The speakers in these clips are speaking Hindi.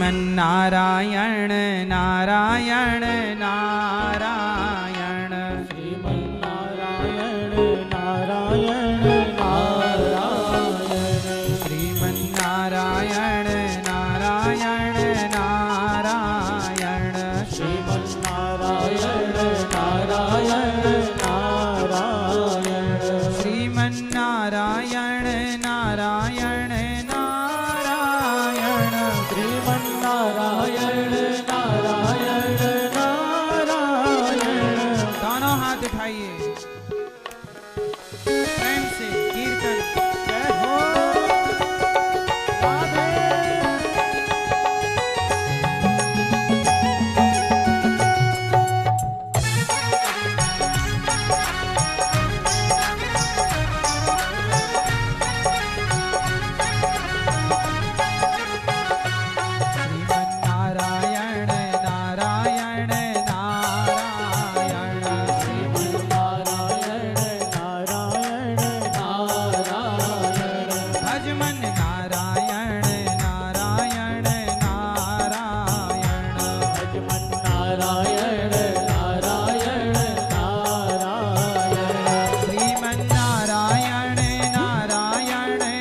श्रीमन्नारायण नारायण नारायण श्रीमन्नारायण नारायण नारायण श्रीमन्नारायण नारायण नारायण श्रीमन्नारायण नारायण नारायण श्रीमन्नारायण नारायण नारायण श्रीमन्नारायण नारायण नारायण। दोनों हाथ उठाइए प्रेम से कीर्तन। जय हो राधे। श्रीमन्नारायण नारायण नारायण श्रीमन्नारायण नारायण नारायण भजमन नारायण नारायण नारायण श्रीमन्नारायण नारायण नारायण श्रीमन्नारायण नारायण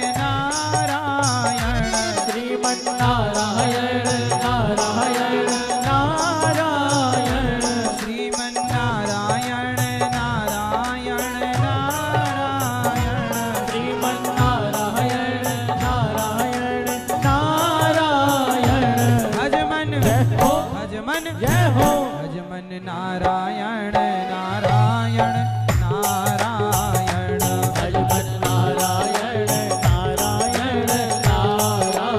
नारायण श्रीमन्नारायण नारायण नारायण श्रीमन्नारायण नारायण नारायण श्रीमन्नारायण नारायण नारायण। भजमन जय हो भजमन जय हो भजमन नारायण नारायण नारायण श्रीमन्नारायण नारायण नारायण।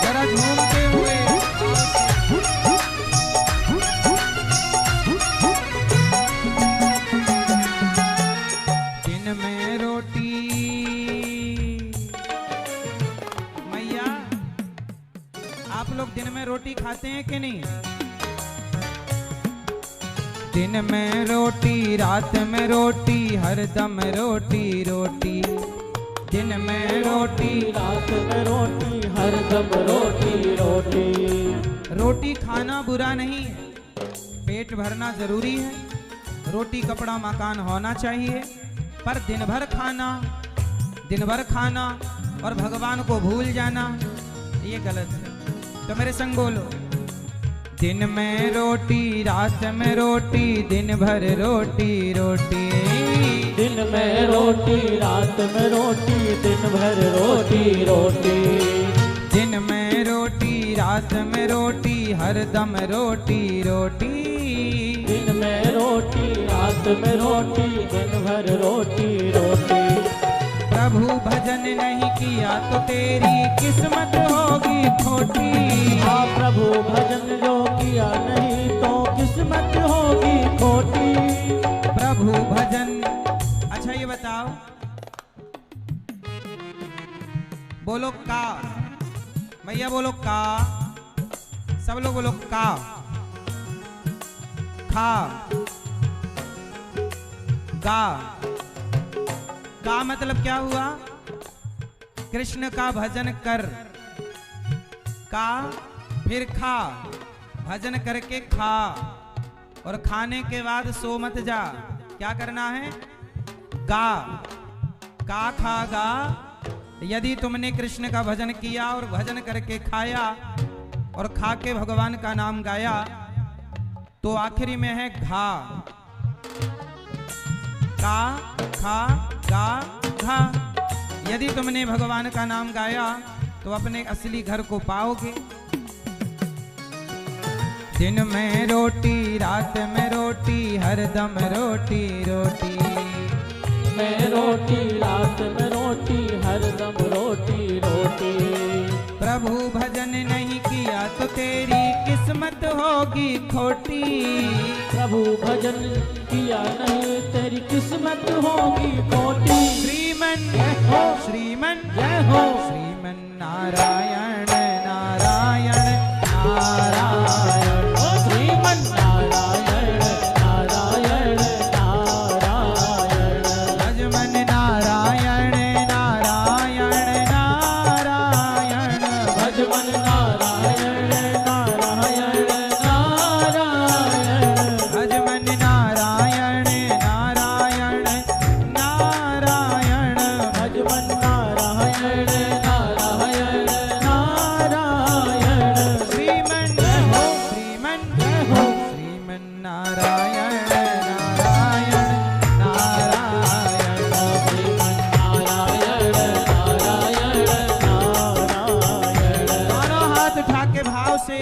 जरा झूमते हुए दिन में रोटी मैया आप लोग दिन में रोटी खाते हैं कि नहीं? दिन में रोटी रात में रोटी हरदम रोटी रोटी दिन में रोटी रात में रोटी हरदम रोटी रोटी। रोटी खाना बुरा नहीं है, पेट भरना जरूरी है, रोटी कपड़ा मकान होना चाहिए, पर दिन भर खाना और भगवान को भूल जाना ये गलत है। तो मेरे संग बोलो, दिन में रोटी रात में रोटी दिन भर रोटी रोटी दिन में रोटी रात में रोटी दिन भर रोटी रोटी। दिन में रोटी रात में रोटी हरदम रोटी रोटी दिन में रोटी रात में रोटी दिन भर रोटी रोटी। प्रभु भजन नहीं किया तो तेरी किस्मत होगी खोटी। हाँ प्रभु भजन जो किया नहीं तो किस्मत होगी खोटी। प्रभु भजन। अच्छा ये बताओ, बोलो का, भैया बोलो का, सब लोग बोलो का, खा, गा। का मतलब क्या हुआ? कृष्ण का भजन कर, का फिर खा, भजन करके खा, और खाने के बाद सो मत जा। क्या करना है? गा, का खा गा। यदि तुमने कृष्ण का भजन किया और भजन करके खाया और खा के भगवान का नाम गाया तो आखिरी में है घा। का खा गा घा। यदि तुमने भगवान का नाम गाया तो अपने असली घर को पाओगे। दिन में रोटी रात में रोटी हरदम रोटी रोटी। में रोटी रात में रोटी हरदम रोटी रोटी। प्रभु भजन नहीं किया तो तेरी किस्मत होगी खोटी। प्रभु भजन किया नहीं तेरी किस्मत होगी खोटी। श्रीमन हो श्रीमन जय हो श्रीमन नारायण नारायण नारायण। ओ श्रीमन नारायण नारायण नारायण। भजमन नारायण नारायण नारायण। भजमन नारायण नारायण नारायण। भजमन नारायण नारायण नारायण। भजमन नारायण नारायण नारायण। श्रीमन हो श्रीमन जय हो श्रीमन नारायण नारायण नारायण। श्रीमन नारायण नारायण नारायण। दोनों हाथ उठा के भाव से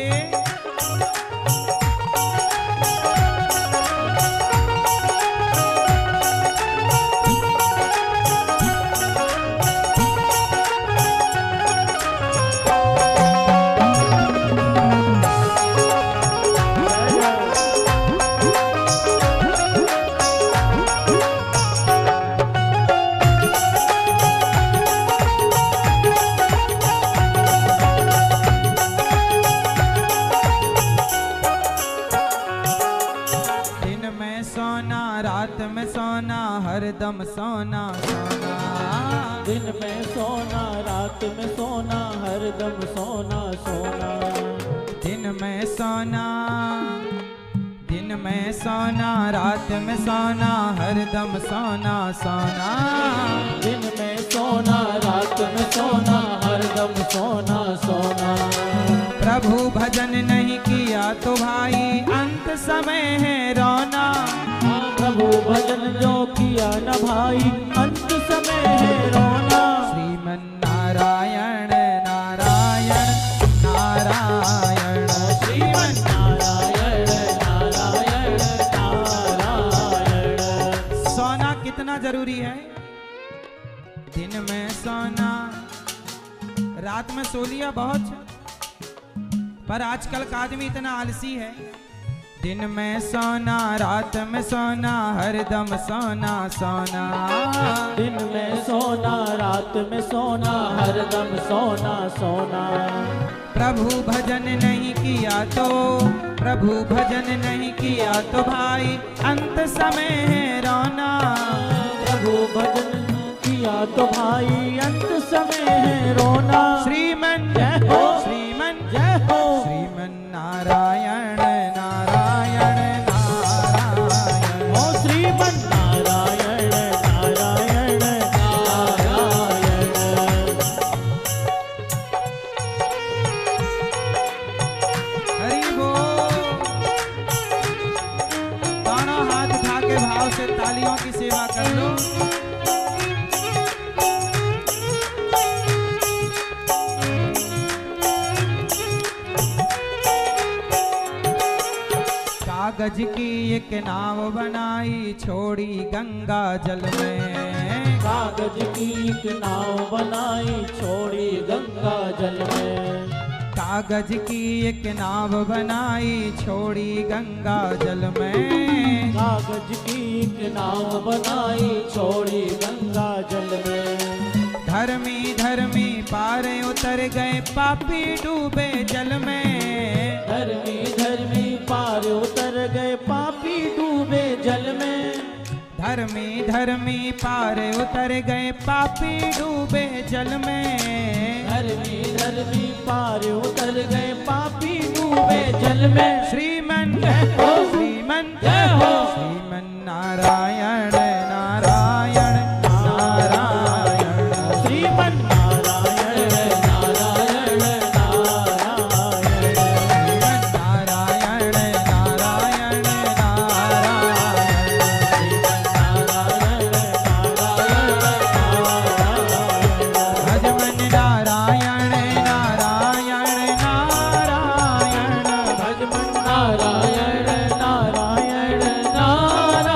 दिन में सोना रात में सोना हरदम सोना सोना। दिन में सोना रात में सोना हरदम सोना सोना। दिन में सोना दिन में सोना रात में सोना हरदम सोना सोना। दिन में सोना रात में सोना हरदम सोना सोना। प्रभु भजन नहीं किया तो भाई अंत समय है रोना। प्रभु भजन जो किया न भाई अंत समय है रोना। श्रीमन नारायण नारायण नारायण। श्रीमन नारायण नारायण नारायण। सोना कितना जरूरी है? दिन में सोना रात में सो लिया बहुत, पर आजकल का आदमी इतना आलसी है। दिन में सोना रात में सोना हरदम सोना सोना। दिन में सोना रात में सोना हरदम सोना सोना। प्रभु भजन नहीं किया तो प्रभु भजन नहीं किया तो भाई अंत समय है रोना। प्रभु भजन किया तो भाई अंत समय है रोना। श्रीमन जय हो श्रीमन जय हो श्रीमन नारायण नारायण नारायण। ओ श्रीमन नारायण नारायण नारायण। हरि बोल। दोनों हाथ उठा के भाव से तालियों की सेवा कर लो। कागज की एक नाव बनाई छोड़ी गंगा जल में। कागज की एक नाव बनाई छोड़ी गंगा जल में। कागज की एक नाव बनाई छोड़ी गंगा जल में। कागज की एक नाव बनाई छोड़ी गंगा जल में। धर्मी धर्मी पारे उतर गए पापी डूबे जल में। धर्मी धर्मी पार उतर गए पापी डूबे जल में। धर्मी धर्मी पार उतर गए पापी डूबे जल में। धर्मी धर्मी पार उतर गए पापी डूबे जल में। श्रीमन जय हो श्रीमन जय हो श्रीमन नारायण नारायण नारायण। श्रीमन नारायण नारायण नारायण। श्रीमन नारायण नारायण नारायण। नारायण नारायण नारायण। भजमन नारायण नारायण नारायण। भजमन नारायण नारायण नारायण।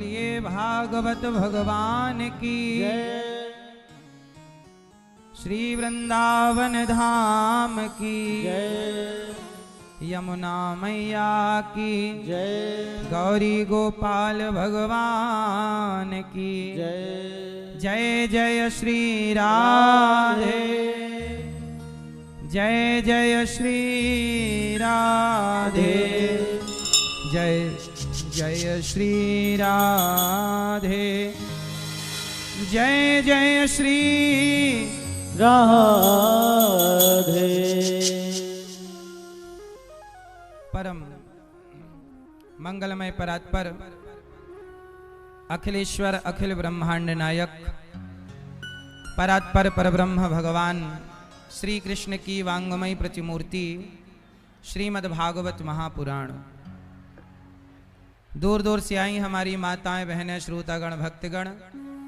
बोलिए भागवत भगवान की जय श्री वृंदावन धाम की जय यमुना मैया की जय गौरी गोपाल भगवान की जय जय जय श्री राधे जय जय श्री राधे जय जय श्री राधे जय जय श्री राधे। परम मंगलमय परात्पर अखिलेश्वर अखिल ब्रह्मांड नायक परात्पर परब्रह्म भगवान श्री कृष्ण की वांगमयी प्रतिमूर्ति श्रीमद् भागवत महापुराण। दूर दूर से आई हमारी माताएं बहनें श्रोतागण भक्तगण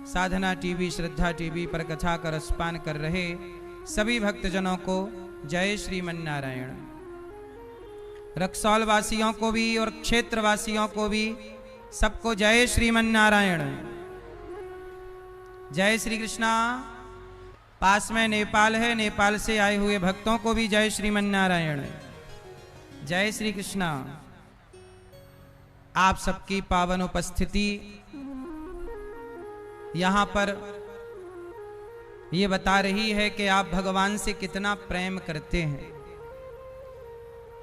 साधना टीवी श्रद्धा टीवी पर कथा का रसपान कर रहे सभी भक्तजनों को जय श्रीमन्नारायण। रक्सौल वासियों को भी और क्षेत्र वासियों को भी सबको जय श्रीमन्नारायण। जय श्री कृष्णा। पास में नेपाल है, नेपाल से आए हुए भक्तों को भी जय श्रीमन्नारायण। जय श्री कृष्णा। आप सबकी पावन उपस्थिति यहाँ पर ये बता रही है कि आप भगवान से कितना प्रेम करते हैं।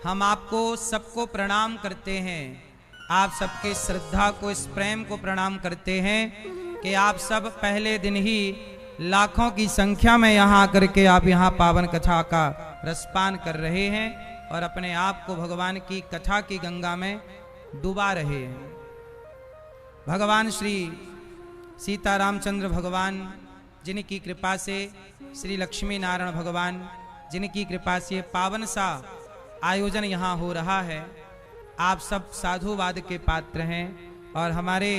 हम आपको सबको प्रणाम करते हैं, आप सबके श्रद्धा को इस प्रेम को प्रणाम करते हैं कि आप सब पहले दिन ही लाखों की संख्या में यहाँ आकर के आप यहाँ पावन कथा का रसपान कर रहे हैं और अपने आप को भगवान की कथा की गंगा में डुबा रहे हैं। भगवान श्री सीता रामचंद्र भगवान जिनकी कृपा से श्री लक्ष्मी नारायण भगवान जिनकी कृपा से पावन सा आयोजन यहाँ हो रहा है। आप सब साधुवाद के पात्र हैं और हमारे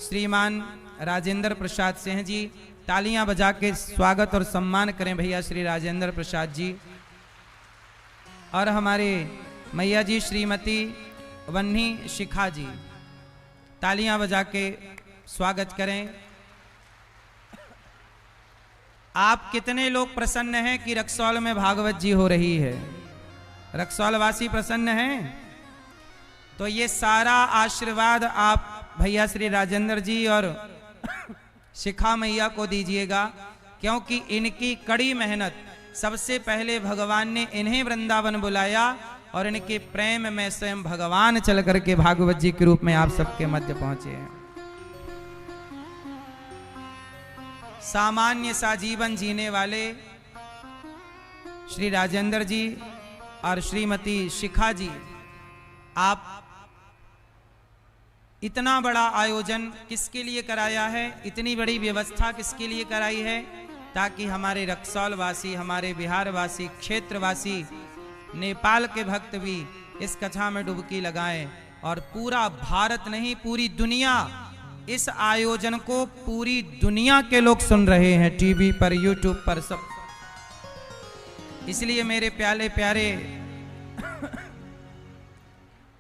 श्रीमान राजेंद्र प्रसाद सिंह जी तालियां बजा के स्वागत और सम्मान करें भैया श्री राजेंद्र प्रसाद जी। और हमारे मैया जी श्रीमती वन्नी शिखा जी तालियां बजा के स्वागत करें। आप कितने लोग प्रसन्न हैं कि रक्सौल में भागवत जी हो रही है? रक्सौल वासी प्रसन्न हैं? तो ये सारा आशीर्वाद आप भैया श्री राजेंद्र जी और शिखा मैया को दीजिएगा, क्योंकि इनकी कड़ी मेहनत सबसे पहले भगवान ने इन्हें वृंदावन बुलाया और इनके प्रेम में स्वयं भगवान चल करके भागवत जी के रूप में आप सबके मध्य पहुंचे हैं। सामान्य सा जीवन जीने वाले श्री राजेंद्र जी और श्रीमती शिखा जी, आप इतना बड़ा आयोजन किसके लिए कराया है? इतनी बड़ी व्यवस्था किसके लिए कराई है? ताकि हमारे रक्सौल वासी, हमारे बिहार वासी, क्षेत्रवासी, नेपाल के भक्त भी इस कथा में डुबकी लगाएं और पूरा भारत नहीं पूरी दुनिया इस आयोजन को पूरी दुनिया के लोग सुन रहे हैं टीवी पर, यूट्यूब पर, सब। इसलिए मेरे प्यारे प्यारे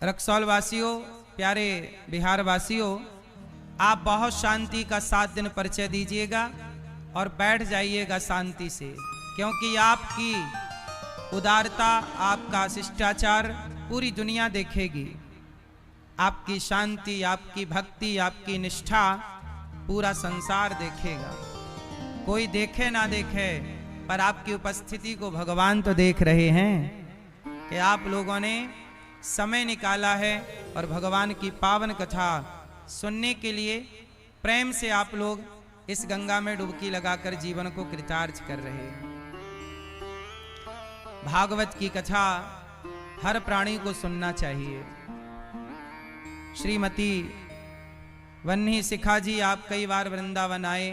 रक्सौल वासियों, प्यारे बिहार वासियों, आप बहुत शांति का 7 दिन परिचय दीजिएगा और बैठ जाइएगा शांति से, क्योंकि आपकी उदारता, आपका शिष्टाचार पूरी दुनिया देखेगी। आपकी शांति, आपकी भक्ति, आपकी निष्ठा पूरा संसार देखेगा। कोई देखे ना देखे, पर आपकी उपस्थिति को भगवान तो देख रहे हैं कि आप लोगों ने समय निकाला है और भगवान की पावन कथा सुनने के लिए प्रेम से आप लोग इस गंगा में डुबकी लगाकर जीवन को कृतार्थ कर रहे हैं। भागवत की कथा हर प्राणी को सुनना चाहिए। श्रीमती वन्नी शिखा जी, आप कई बार वृंदावन आए,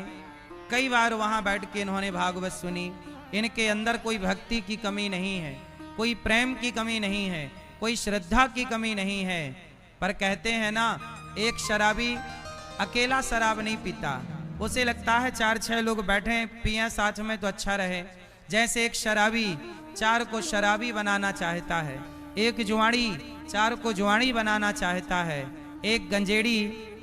कई बार वहां बैठ के इन्होंने भागवत सुनी। इनके अंदर कोई भक्ति की कमी नहीं है, कोई प्रेम की कमी नहीं है, कोई श्रद्धा की कमी नहीं है। पर कहते हैं ना, एक शराबी अकेला शराब नहीं पीता, उसे लगता है 4-6 लोग बैठे पिए साथ में तो अच्छा रहे। जैसे एक शराबी 4 को शराबी बनाना चाहता है, एक जुआड़ी 4 को जुआड़ी बनाना चाहता है, एक गंजेड़ी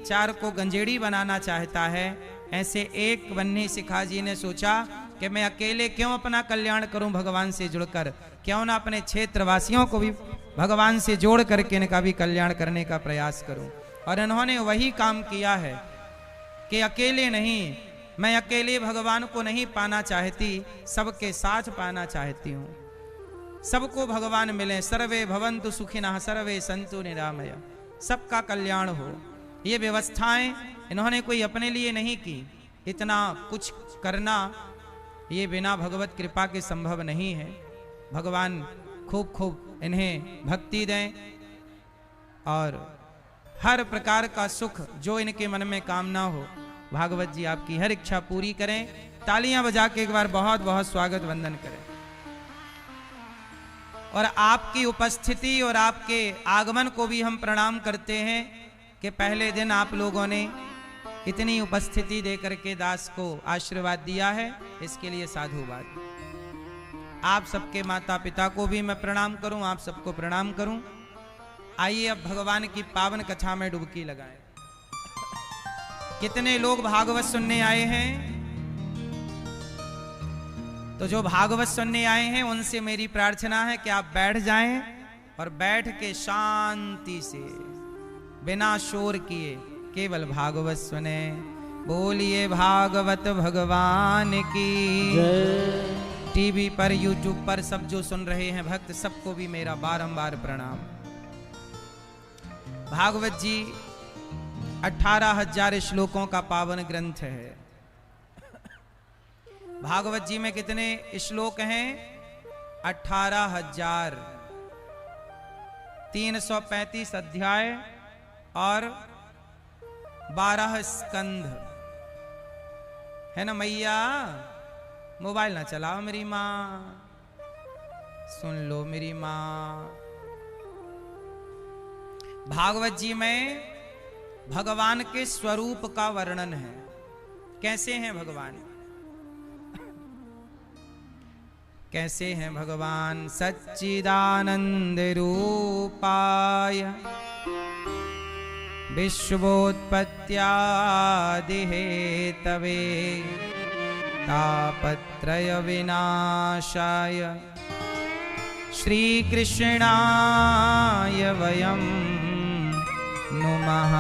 चार को गंजेड़ी बनाना चाहता है, ऐसे एक बन्नी सिखा जी ने सोचा कि मैं अकेले क्यों अपना कल्याण करूं भगवान से जुड़कर, क्यों ना अपने क्षेत्रवासियों को भी भगवान से जोड़ करके इनका भी कल्याण करने का प्रयास करूं। और इन्होंने वही काम किया है कि अकेले नहीं, मैं अकेले भगवान को नहीं पाना चाहती, सबके साथ पाना चाहती हूँ। सबको भगवान मिले, सर्वे भवन्तु सुखिनः सर्वे सन्तु निरामय, सबका कल्याण हो। ये व्यवस्थाएं इन्होंने कोई अपने लिए नहीं की। इतना कुछ करना ये बिना भगवत कृपा के संभव नहीं है। भगवान खूब खूब इन्हें भक्ति दें और हर प्रकार का सुख जो इनके मन में कामना हो, भागवत जी आपकी हर इच्छा पूरी करें। तालियां बजा के एक बार बहुत बहुत स्वागत वंदन करें। और आपकी उपस्थिति और आपके आगमन को भी हम प्रणाम करते हैं कि पहले दिन आप लोगों ने इतनी उपस्थिति दे करके दास को आशीर्वाद दिया है, इसके लिए साधुवाद। आप सबके माता पिता को भी मैं प्रणाम करूं, आप सबको प्रणाम करूं। आइए अब भगवान की पावन कथा में डुबकी लगाएं। कितने लोग भागवत सुनने आए हैं? तो जो भागवत सुनने आए हैं उनसे मेरी प्रार्थना है कि आप बैठ जाएं और बैठ के शांति से बिना शोर किए केवल भागवत सुने। बोलिए भागवत भगवान की जय। टीवी पर यूट्यूब पर सब जो सुन रहे हैं भक्त, सबको भी मेरा बारंबार प्रणाम। भागवत जी 18,000 श्लोकों का पावन ग्रंथ है। भागवत जी में कितने श्लोक हैं? 18,000, 335 अध्याय और 12 स्कंध है ना मैया। मोबाइल ना चलाओ मेरी माँ, सुन लो मेरी माँ। भागवत जी में भगवान के स्वरूप का वर्णन है। कैसे हैं भगवान? कैसे हैं भगवान? सच्चिदानंद रूपाय विश्वोत्पत्त्यादि हेतवे तापत्रय विनाशाय श्री कृष्णाय वयं नुमः।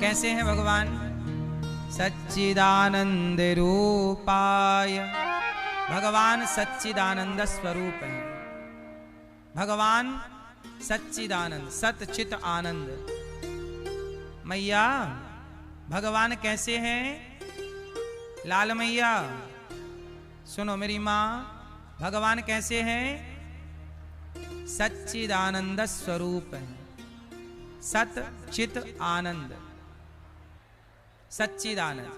कैसे हैं भगवान? सच्चिदानंद रूपाय, भगवान सच्चिदानंद स्वरूप है। भगवान सच्चिदानंद, सत चित आनंद। मैया भगवान कैसे हैं? लाल मैया सुनो मेरी माँ, भगवान कैसे हैं? सच्चिदानंद स्वरूप है। सत चित आनंद, सच्चिदानंद।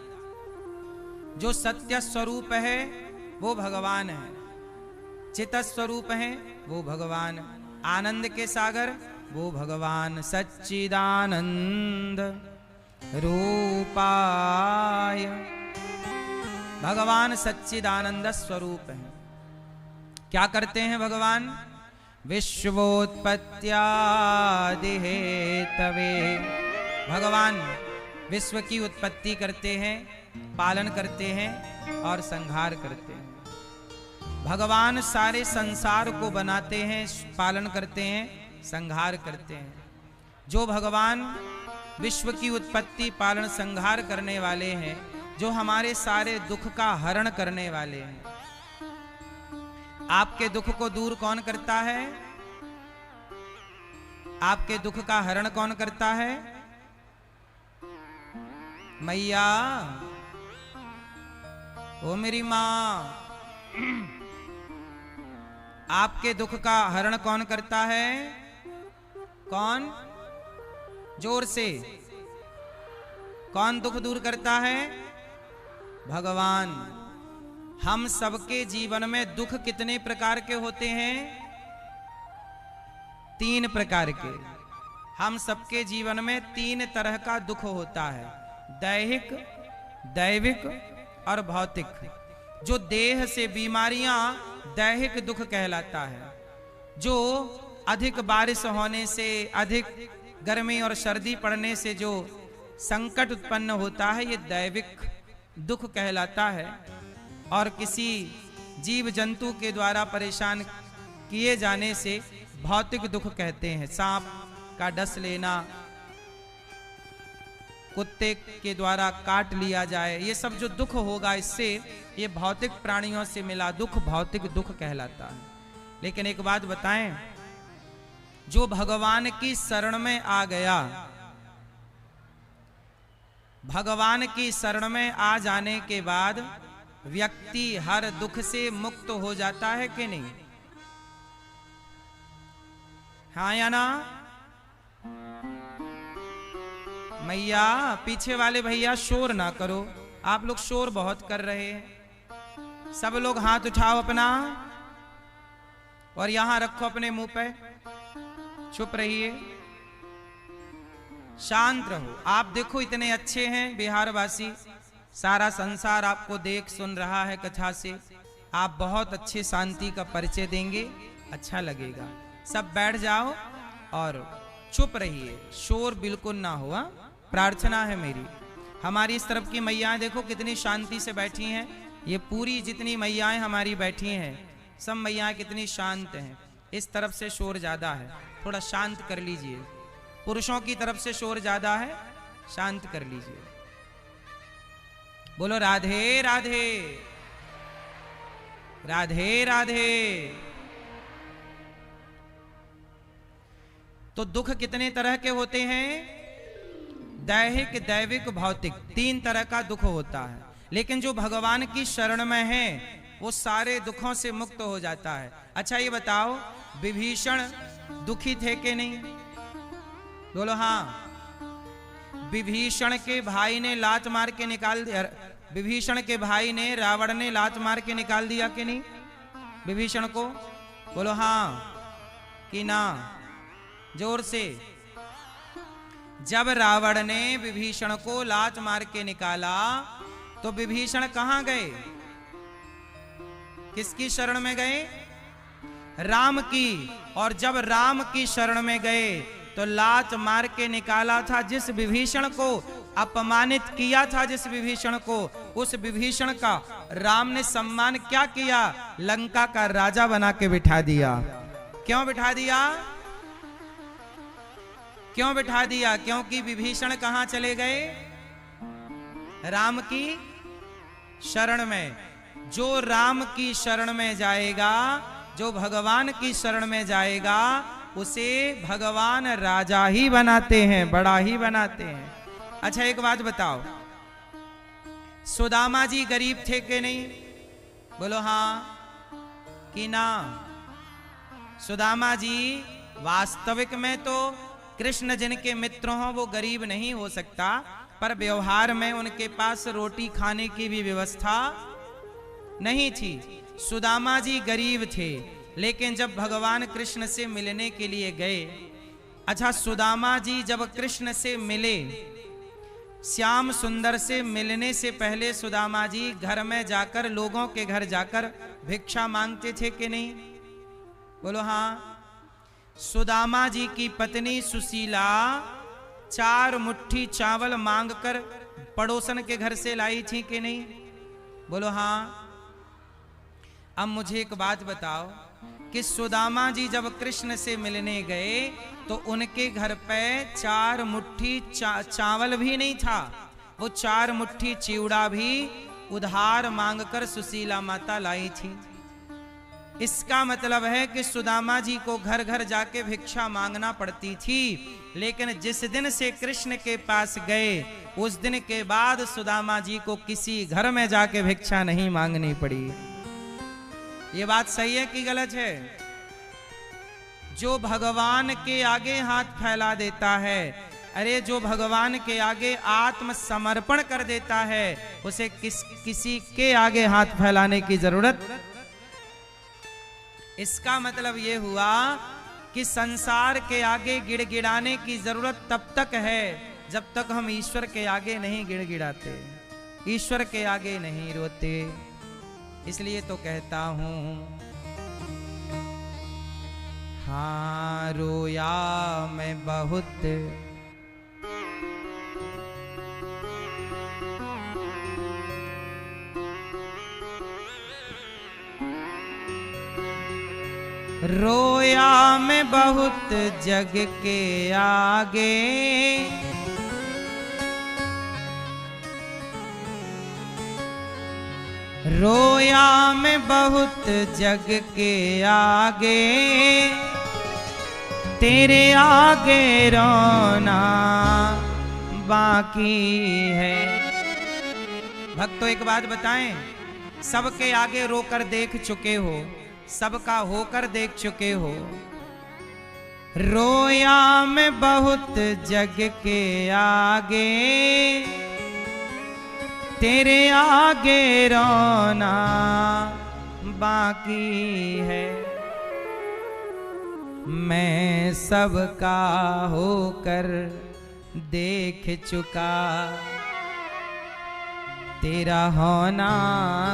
जो सत्य स्वरूप है वो भगवान है, चित स्वरूप है वो भगवान, आनंद के सागर वो भगवान। सच्चिदानंद रूपाय, भगवान सच्चिदानंद स्वरूप है। क्या करते हैं भगवान? विश्वोत्पत्त्यादि हेतवे, भगवान विश्व की उत्पत्ति करते हैं, पालन करते हैं और संहार करते हैं। भगवान सारे संसार को बनाते हैं, पालन करते हैं, संहार करते हैं। जो भगवान विश्व की उत्पत्ति पालन संहार करने वाले हैं, जो हमारे सारे दुख का हरण करने वाले हैं। आपके दुख को दूर कौन करता है? आपके दुख का हरण कौन करता है? मैया ओ मेरी माँ, आपके दुख का हरण कौन करता है? कौन? जोर से, कौन दुख दूर करता है? भगवान। हम सबके जीवन में दुख कितने प्रकार के होते हैं? 3 प्रकार के। हम सबके जीवन में 3 तरह का दुख होता है, दैहिक, दैविक और भौतिक। जो देह से बीमारियां दैहिक दुख कहलाता है। जो अधिक बारिश होने से, अधिक गर्मी और सर्दी पड़ने से जो संकट उत्पन्न होता है, ये दैविक दुख कहलाता है। और किसी जीव जंतु के द्वारा परेशान किए जाने से भौतिक दुख कहते हैं। सांप का डस लेना, कुत्ते के द्वारा काट लिया जाए, ये सब जो दुख होगा इससे, ये भौतिक प्राणियों से मिला दुख भौतिक दुख कहलाता है। लेकिन एक बात बताएं, जो भगवान की शरण में आ गया, भगवान की शरण में आ जाने के बाद व्यक्ति हर दुख से मुक्त हो जाता है कि नहीं? हाँ या ना? मैया, पीछे वाले भैया शोर ना करो, आप लोग शोर बहुत कर रहे हैं। सब लोग हाथ उठाओ अपना और यहां रखो अपने मुंह पे, चुप रहिए, शांत रहो। आप देखो इतने अच्छे हैं बिहार वासी, सारा संसार आपको देख सुन रहा है कथा से। आप बहुत अच्छे शांति का परिचय देंगे, अच्छा लगेगा। सब बैठ जाओ और चुप रहिए, शोर बिल्कुल ना हुआ, प्रार्थना है मेरी। हमारी इस तरफ की मैयाएं देखो कितनी शांति से बैठी हैं। ये पूरी जितनी मैयाएं हमारी बैठी हैं, सब मैयाएं कितनी शांत हैं। इस तरफ से शोर ज्यादा है, थोड़ा शांत कर लीजिए। पुरुषों की तरफ से शोर ज्यादा है, शांत कर लीजिए। बोलो राधे राधे, राधे राधे। तो दुख कितने तरह के होते हैं? दैहिक, दैविक, भौतिक, तीन तरह का दुख होता है। लेकिन जो भगवान की शरण में है वो सारे दुखों से मुक्त हो जाता है। अच्छा ये बताओ, विभीषण दुखी थे कि नहीं? बोलो हाँ। विभीषण के भाई ने लात मार के निकाल दिया, विभीषण के भाई ने, रावण ने लात मार के निकाल दिया कि नहीं विभीषण को? बोलो हाँ कि ना, जोर से। जब रावण ने विभीषण को लात मार के निकाला तो विभीषण कहां गए? किसकी शरण में गए? राम की। और जब राम की शरण में गए तो लात मार के निकाला था जिस विभीषण को, अपमानित किया था जिस विभीषण को, उस विभीषण का राम ने सम्मान क्या किया? लंका का राजा बना के बिठा दिया। क्यों बिठा दिया? क्यों बिठा दिया? क्योंकि विभीषण कहां चले गए? राम की शरण में। जो राम की शरण में जाएगा, जो भगवान की शरण में जाएगा, उसे भगवान राजा ही बनाते हैं, बड़ा ही बनाते हैं। अच्छा एक बात बताओ, सुदामा जी गरीब थे कि नहीं? बोलो हाँ कि ना। सुदामा जी वास्तविक में तो कृष्ण जिनके मित्र हों वो गरीब नहीं हो सकता, पर व्यवहार में उनके पास रोटी खाने की भी व्यवस्था नहीं थी। सुदामा जी गरीब थे, लेकिन जब भगवान कृष्ण से मिलने के लिए गए, अच्छा सुदामा जी जब कृष्ण से मिले, श्याम सुंदर से मिलने से पहले सुदामा जी घर में जाकर, लोगों के घर जाकर भिक्षा मांगते थे कि नहीं? बोलो हाँ। सुदामा जी की पत्नी सुशीला 4 मुट्ठी चावल मांगकर पड़ोसन के घर से लाई थी कि नहीं? बोलो हाँ। अब मुझे एक बात बताओ कि सुदामा जी जब कृष्ण से मिलने गए तो उनके घर पे 4 मुट्ठी चावल भी नहीं था, वो 4 मुट्ठी चिवड़ा भी उधार मांगकर सुशीला माता लाई थी। इसका मतलब है कि सुदामा जी को घर घर जाके भिक्षा मांगना पड़ती थी। लेकिन जिस दिन से कृष्ण के पास गए, उस दिन के बाद सुदामा जी को किसी घर में जाके भिक्षा नहीं मांगनी पड़ी। ये बात सही है कि गलत है? जो भगवान के आगे हाथ फैला देता है, अरे जो भगवान के आगे आत्म समर्पण कर देता है, उसे किसी के आगे हाथ फैलाने की जरूरत। इसका मतलब ये हुआ कि संसार के आगे गिड़गिड़ाने की जरूरत तब तक है जब तक हम ईश्वर के आगे नहीं गिड़गिड़ाते, ईश्वर के आगे नहीं रोते। इसलिए तो कहता हूं हाँ रोया मैं बहुत, रोया मैं बहुत जग के आगे, रोया मैं बहुत जग के आगे, तेरे आगे रोना बाकी है। भक्तों एक बात बताएं, सबके आगे रोकर देख चुके हो, सबका होकर देख चुके हो। रोया मैं बहुत जग के आगे, तेरे आगे रोना बाकी है। मैं सबका होकर देख चुका, तेरा होना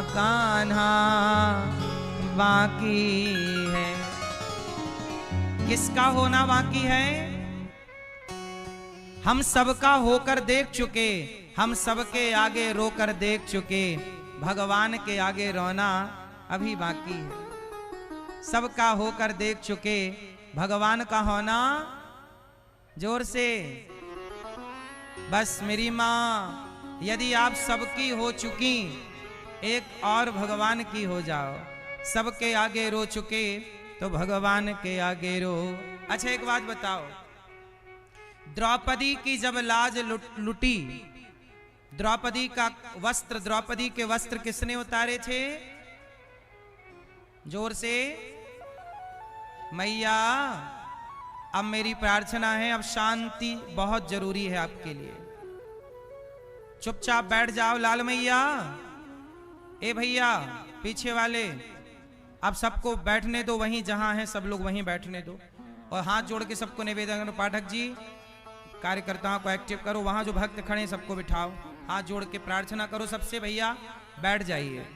कान्हा बाकी है। किसका होना बाकी है? हम सबका होकर देख चुके, हम सबके आगे रोकर देख चुके, भगवान के आगे रोना अभी बाकी है। सबका होकर देख चुके, भगवान का होना जोर से। बस मेरी माँ, यदि आप सबकी हो चुकी, एक और भगवान की हो जाओ। सबके आगे रो चुके तो भगवान के आगे रो। अच्छा एक बात बताओ, द्रौपदी की जब लाज लुटी, द्रौपदी का वस्त्र, द्रौपदी के वस्त्र किसने उतारे थे? जोर से। मैया अब मेरी प्रार्थना है, अब शांति बहुत जरूरी है आपके लिए। चुपचाप बैठ जाओ लाल मैया। ए भैया पीछे वाले, अब सबको बैठने दो, वहीं जहां हैं सब लोग वहीं बैठने दो, और हाथ जोड़ के सबको निवेदन करो। पाठक जी कार्यकर्ताओं को एक्टिव करो, वहां जो भक्त खड़े हैं सबको बिठाओ, हाथ जोड़ के प्रार्थना करो सबसे। भैया बैठ जाइए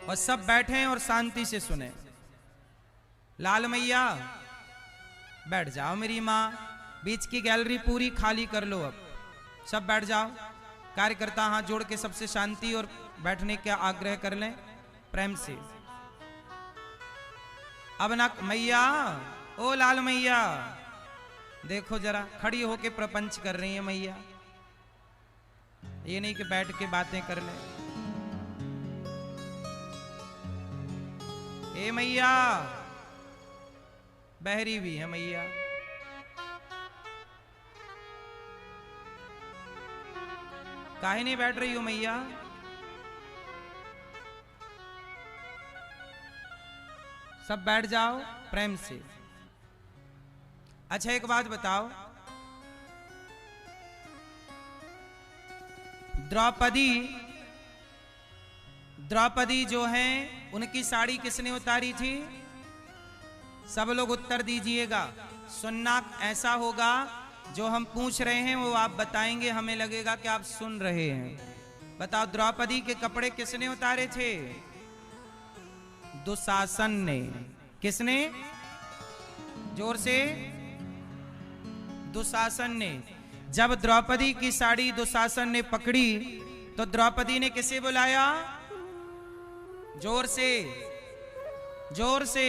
और सब बैठें और शांति से सुने। लाल मैया बैठ जाओ मेरी माँ, बीच की गैलरी पूरी खाली कर लो, अब सब बैठ जाओ। कार्यकर्ता हाथ जोड़ के सबसे शांति और बैठने का आग्रह कर लें प्रेम से। अब ना मैया, ओ लाल मैया देखो जरा, खड़ी होके प्रपंच कर रही है मैया, ये नहीं कि बैठ के बातें कर ले। ए मैया, बहरी भी है मैया, काहे नहीं बैठ रही हो मैया? सब बैठ जाओ प्रेम से। अच्छा एक बात बताओ, द्रौपदी जो हैं, उनकी साड़ी किसने उतारी थी? सब लोग उत्तर दीजिएगा। सुनना ऐसा होगा, जो हम पूछ रहे हैं वो आप बताएंगे, हमें लगेगा कि आप सुन रहे हैं। बताओ द्रौपदी के कपड़े किसने उतारे थे? दुशासन ने। किसने? जोर से। दुशासन ने। जब द्रौपदी की साड़ी दुशासन ने पकड़ी तो द्रौपदी ने किसे बुलाया? जोर से, जोर से।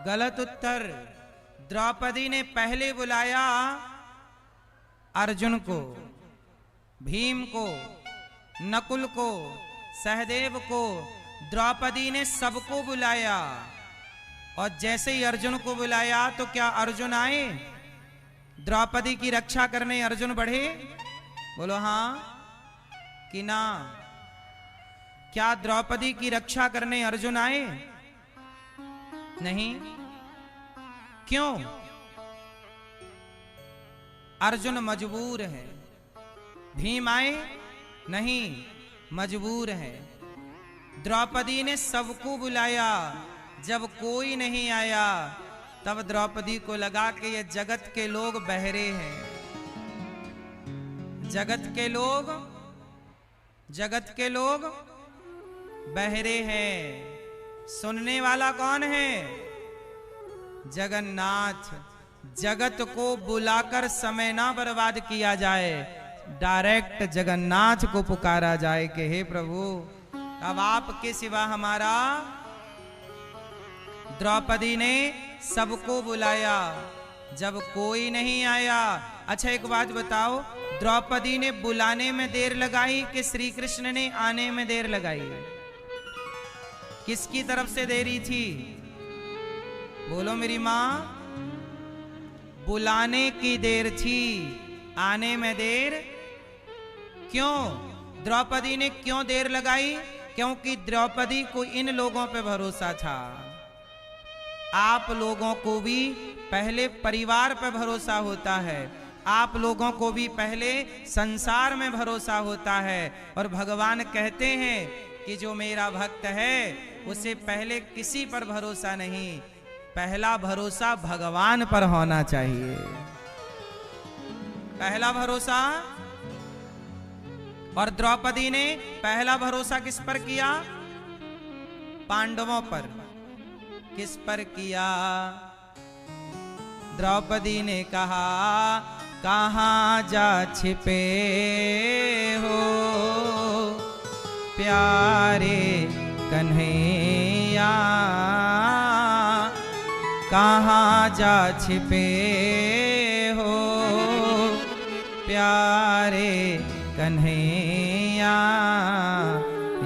गलत उत्तर। द्रौपदी ने पहले बुलाया अर्जुन को, भीम को, नकुल को, सहदेव को। द्रौपदी ने सबको बुलाया, और जैसे ही अर्जुन को बुलाया तो क्या अर्जुन आए? द्रौपदी की रक्षा करने अर्जुन बढ़े? बोलो हाँ कि ना? क्या द्रौपदी की रक्षा करने अर्जुन आए? नहीं। क्यों? अर्जुन मजबूर है। भीम आए? नहीं, मजबूर है। द्रौपदी ने सबको बुलाया, जब कोई नहीं आया तब द्रौपदी को लगा कि ये जगत के लोग बहरे हैं। जगत के लोग, जगत के लोग बहरे हैं। सुनने वाला कौन है? जगन्नाथ, जगत को बुलाकर समय ना बर्बाद किया जाए, डायरेक्ट जगन्नाथ को पुकारा जाए कि हे प्रभु अब आपके सिवा हमारा। द्रौपदी ने सबको बुलाया, जब कोई नहीं आया। अच्छा एक बात बताओ, द्रौपदी ने बुलाने में देर लगाई कि श्री कृष्ण ने आने में देर लगाई? किसकी तरफ से देरी थी? बोलो मेरी मां। बुलाने की देर थी, आने में देर क्यों? द्रौपदी ने क्यों देर लगाई? क्योंकि द्रौपदी को इन लोगों पे भरोसा था। आप लोगों को भी पहले परिवार पर भरोसा होता है, आप लोगों को भी पहले संसार में भरोसा होता है। और भगवान कहते हैं कि जो मेरा भक्त है उसे पहले किसी पर भरोसा नहीं, पहला भरोसा भगवान पर होना चाहिए। पहला भरोसा। और द्रौपदी ने पहला भरोसा किस पर किया? पांडवों पर। किस पर किया? द्रौपदी ने कहा कहाँ जा छिपे हो प्यारे कन्हैया, कहाँ जा छिपे हो प्यारे कन्हैया,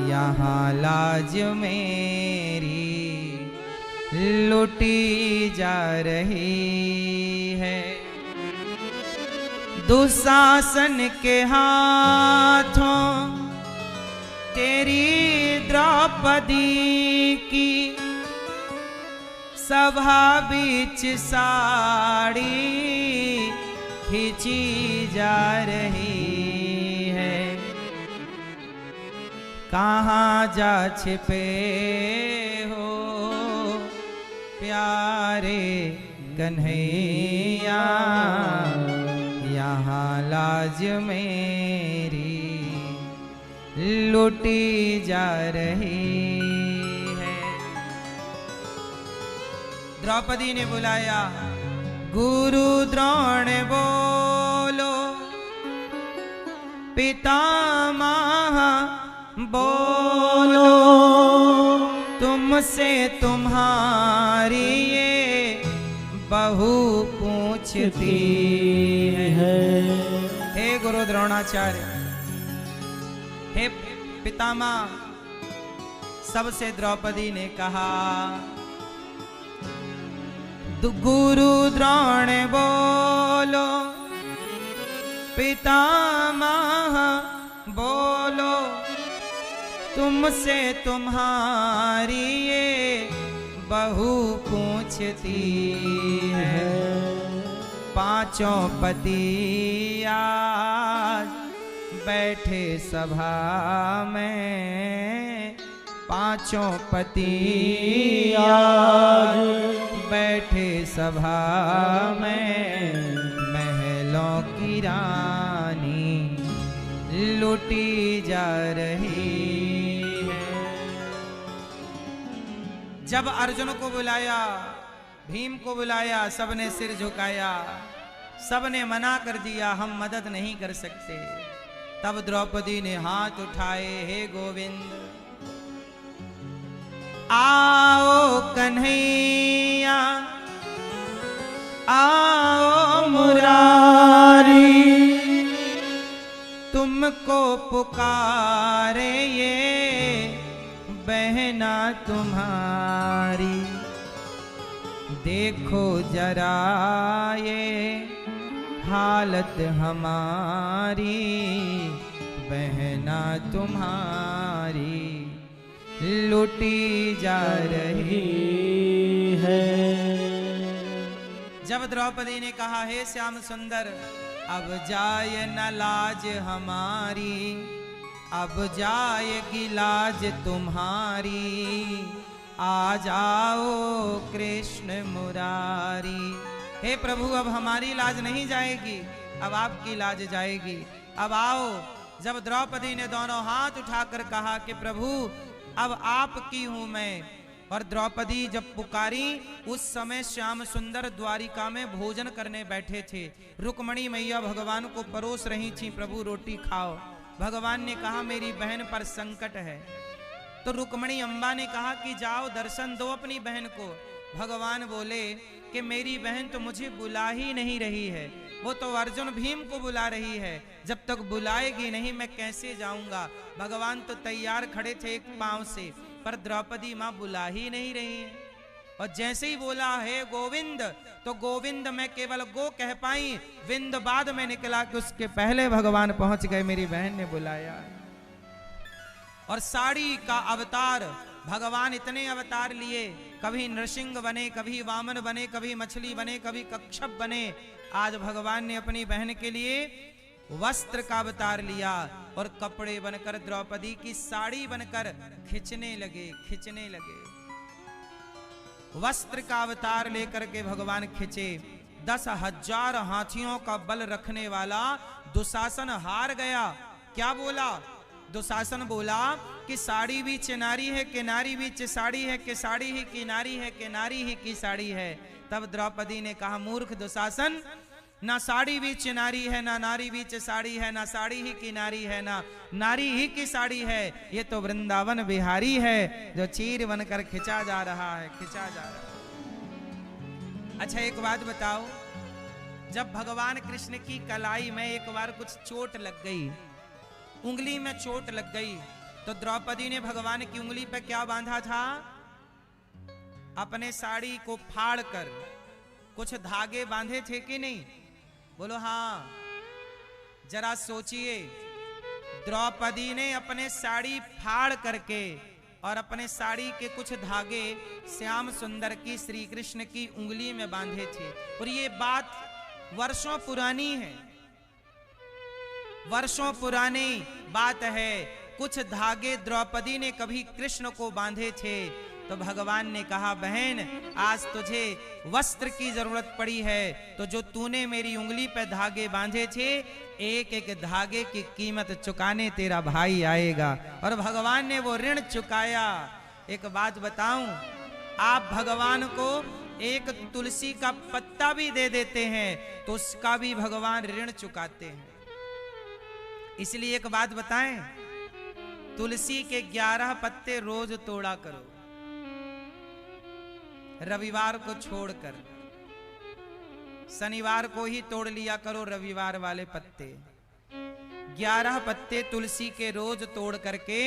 यहाँ लाज मेरी लुटी जा रही है। दुशासन के हाथों तेरी द्रौपदी की सभा बीच साड़ी खींची जा रही है। कहाँ जा छिपे हो प्यारे कन्हैया, यहाँ लाज मेरी लुटी जा रही है। द्रौपदी ने बुलाया, गुरु द्रोण बोलो, पितामह बोलो, तुमसे तुम्हारी ये बहू पूछती है। हे गुरु द्रोणाचार्य, हे पितामह, सबसे द्रौपदी ने कहा, गुरु द्रोण बोलो, पितामह बोलो, तुमसे तुम्हारी ये बहू पूछती है। पांचों पति आज बैठे सभा में, पांचों पति आज बैठे सभा में, महलों की रानी लुटी जा रही है। जब अर्जुन को बुलाया, भीम को बुलाया, सबने सिर झुकाया, सबने मना कर दिया, हम मदद नहीं कर सकते। तब द्रौपदी ने हाथ उठाए, हे गोविंद आओ कन्हैया, आओ मुरारी, तुमको पुकारे ये बहना तुम्हारी। देखो जरा ये हालत हमारी, बहना तुम्हारी लुटी जा रही है। जब द्रौपदी ने कहा, हे श्याम सुंदर, अब जाए न लाज हमारी, अब जाएगी लाज तुम्हारी, आ जाओ कृष्ण मुरारी। हे प्रभु, अब हमारी लाज नहीं जाएगी, अब आपकी लाज जाएगी, अब आओ। जब द्रौपदी ने दोनों हाथ उठाकर कहा कि प्रभु अब आपकी हूं मैं, और द्रौपदी जब पुकारी उस समय श्याम सुंदर द्वारिका में भोजन करने बैठे थे। रुक्मणी मैया भगवान को परोस रही थी, प्रभु रोटी खाओ। भगवान ने कहा मेरी बहन पर संकट है। तो रुक्मणी अम्बा ने कहा कि जाओ दर्शन दो अपनी बहन को। भगवान बोले कि मेरी बहन तो मुझे बुला ही नहीं रही है, वो तो अर्जुन भीम को बुला रही है। जब तक बुलाएगी नहीं मैं कैसे जाऊंगा। भगवान तो तैयार खड़े थे एक पांव से, पर द्रौपदी मां बुला ही नहीं रही है। और जैसे ही बोला है गोविंद, तो गोविंद में केवल गो कह पाई, विंद बाद में निकला कि उसके पहले भगवान पहुंच गए, मेरी बहन ने बुलाया। और साड़ी का अवतार, भगवान इतने अवतार लिए, कभी नृसिंह बने, कभी वामन बने, कभी मछली बने, कभी कच्छप बने। आज भगवान ने अपनी बहन के लिए वस्त्र का अवतार लिया और कपड़े बनकर द्रौपदी की साड़ी बनकर खिंचने लगे। वस्त्र का अवतार लेकर के भगवान खिंचे। 10,000 हाथियों का बल रखने वाला दुशासन हार गया। क्या बोला? दुशासन बोला कि साड़ी भी चिनारी है कि नारी भी साड़ी है कि साड़ी ही की नारी है कि नारी ही की साड़ी है। तब द्रौपदी ने कहा मूर्ख दुशासन, ना साड़ी भी चिनारी है, ना नारी भी साड़ी है, ना साड़ी ही की नारी है, ना नारी ही की साड़ी है। ये तो वृंदावन बिहारी है जो चीर बनकर खिंचा जा रहा है। अच्छा एक बात बताओ, जब भगवान कृष्ण की कलाई में एक बार कुछ चोट लग गई, उंगली में चोट लग गई, तो द्रौपदी ने भगवान की उंगली पर क्या बांधा था? अपने साड़ी को फाड़ कर कुछ धागे बांधे थे कि नहीं? बोलो हाँ। जरा सोचिए, द्रौपदी ने अपने साड़ी फाड़ करके और अपने साड़ी के कुछ धागे श्याम सुंदर की, श्री कृष्ण की उंगली में बांधे थे। और ये बात वर्षों पुरानी है, वर्षों पुरानी बात है। कुछ धागे द्रौपदी ने कभी कृष्ण को बांधे थे। तो भगवान ने कहा बहन, आज तुझे वस्त्र की जरूरत पड़ी है, तो जो तूने मेरी उंगली पे धागे बांधे थे, एक एक धागे की कीमत चुकाने तेरा भाई आएगा। और भगवान ने वो ऋण चुकाया। एक बात बताऊं, आप भगवान को एक तुलसी का पत्ता भी दे देते हैं तो उसका भी भगवान ऋण चुकाते हैं। इसलिए एक बात बताएं, तुलसी के 11 पत्ते रोज तोड़ा करो, रविवार को छोड़कर। शनिवार को ही तोड़ लिया करो रविवार वाले पत्ते। 11 पत्ते तुलसी के रोज तोड़ करके,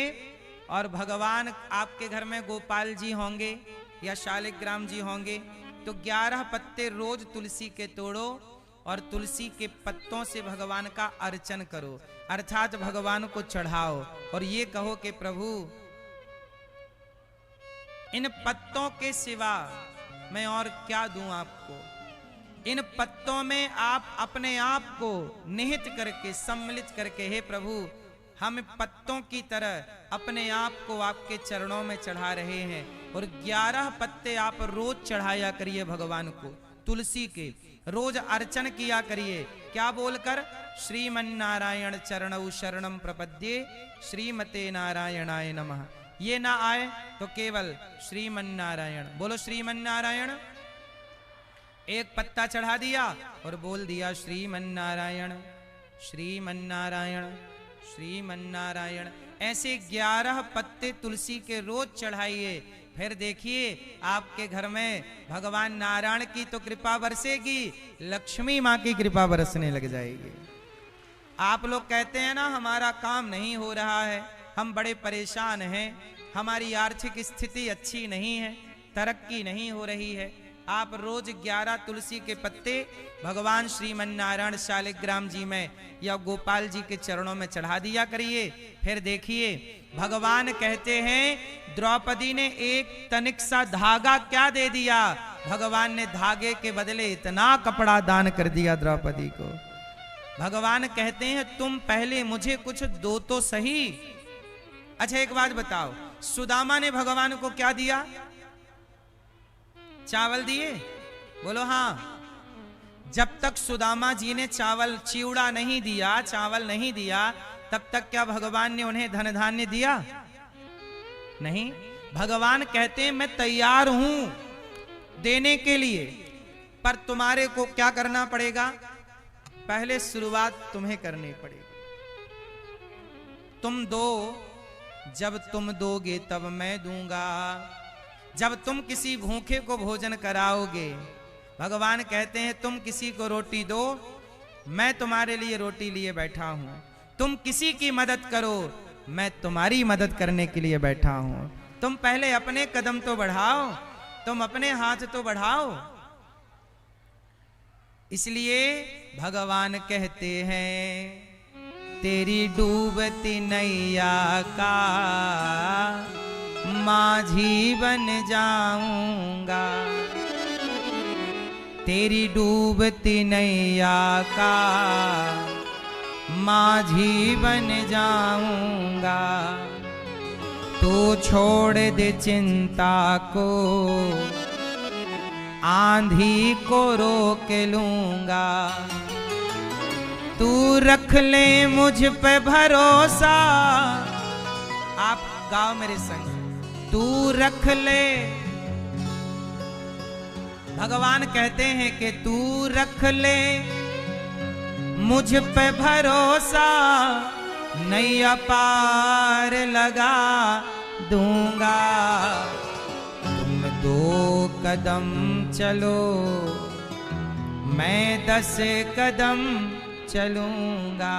और भगवान आपके घर में गोपाल जी होंगे या शालिग्राम जी होंगे, तो 11 पत्ते रोज तुलसी के तोड़ो और तुलसी के पत्तों से भगवान का अर्चन करो, अर्थात भगवान को चढ़ाओ। और ये कहो कि प्रभु इन पत्तों के सिवा मैं और क्या दूं आपको। इन पत्तों में आप अपने आप को निहित करके, सम्मिलित करके, हे प्रभु हम पत्तों की तरह अपने आप को आपके चरणों में चढ़ा रहे हैं। और 11 पत्ते आप रोज चढ़ाया करिए भगवान को, तुलसी के रोज अर्चन किया करिए। क्या बोलकर? श्रीमन्नारायण चरणौ शरणम प्रपद्ये, श्रीमते नारायणाय नमः। ये ना आए तो केवल श्रीमन्नारायण बोलो। श्रीमन्नारायण, एक पत्ता चढ़ा दिया और बोल दिया श्रीमन्नारायण श्रीमन्नारायण श्रीमन्नारायण। ऐसे 11 पत्ते तुलसी के रोज चढ़ाइए। फिर देखिए आपके घर में भगवान नारायण की तो कृपा बरसेगी, लक्ष्मी माँ की कृपा बरसने लग जाएगी। आप लोग कहते हैं ना हमारा काम नहीं हो रहा है, हम बड़े परेशान हैं, हमारी आर्थिक स्थिति अच्छी नहीं है, तरक्की नहीं हो रही है। आप रोज 11 तुलसी के पत्ते भगवान श्रीमन्नारायण शालिग्राम जी में या गोपाल जी के चरणों में चढ़ा दिया करिए। फिर देखिए भगवान कहते हैं द्रौपदी ने एक तनिक सा धागा क्या दे दिया, भगवान ने धागे के बदले इतना कपड़ा दान कर दिया द्रौपदी को। भगवान कहते हैं तुम पहले मुझे कुछ दो तो सही। अच्छा एक बात बताओ, सुदामा ने भगवान को क्या दिया? चावल दिए? बोलो हाँ। जब तक सुदामा जी ने चावल चिवड़ा नहीं दिया, चावल नहीं दिया, तब तक क्या भगवान ने उन्हें धन धान्य दिया? नहीं। भगवान कहते हैं मैं तैयार हूं देने के लिए, पर तुम्हारे को क्या करना पड़ेगा? पहले शुरुआत तुम्हें करनी पड़ेगी। तुम दो, जब तुम दोगे तब मैं दूंगा। जब तुम किसी भूखे को भोजन कराओगे, भगवान कहते हैं तुम किसी को रोटी दो, मैं तुम्हारे लिए रोटी लिए बैठा हूं। तुम किसी की मदद करो, मैं तुम्हारी मदद करने के लिए बैठा हूं। तुम पहले अपने कदम तो बढ़ाओ, तुम अपने हाथ तो बढ़ाओ। इसलिए भगवान कहते हैं तेरी डूबती नैया का माझी बन जाऊंगा। तेरी डूबती नैया का माझी बन जाऊंगा। तू छोड़ दे चिंता को, आंधी को रोक लूंगा। तू रख ले मुझ पे भरोसा। आप गाओ मेरे संग, तू रख ले। भगवान कहते हैं कि तू रख ले मुझ पे भरोसा, नैया पार लगा दूंगा। तुम 2 कदम चलो, मैं 10 कदम चलूंगा।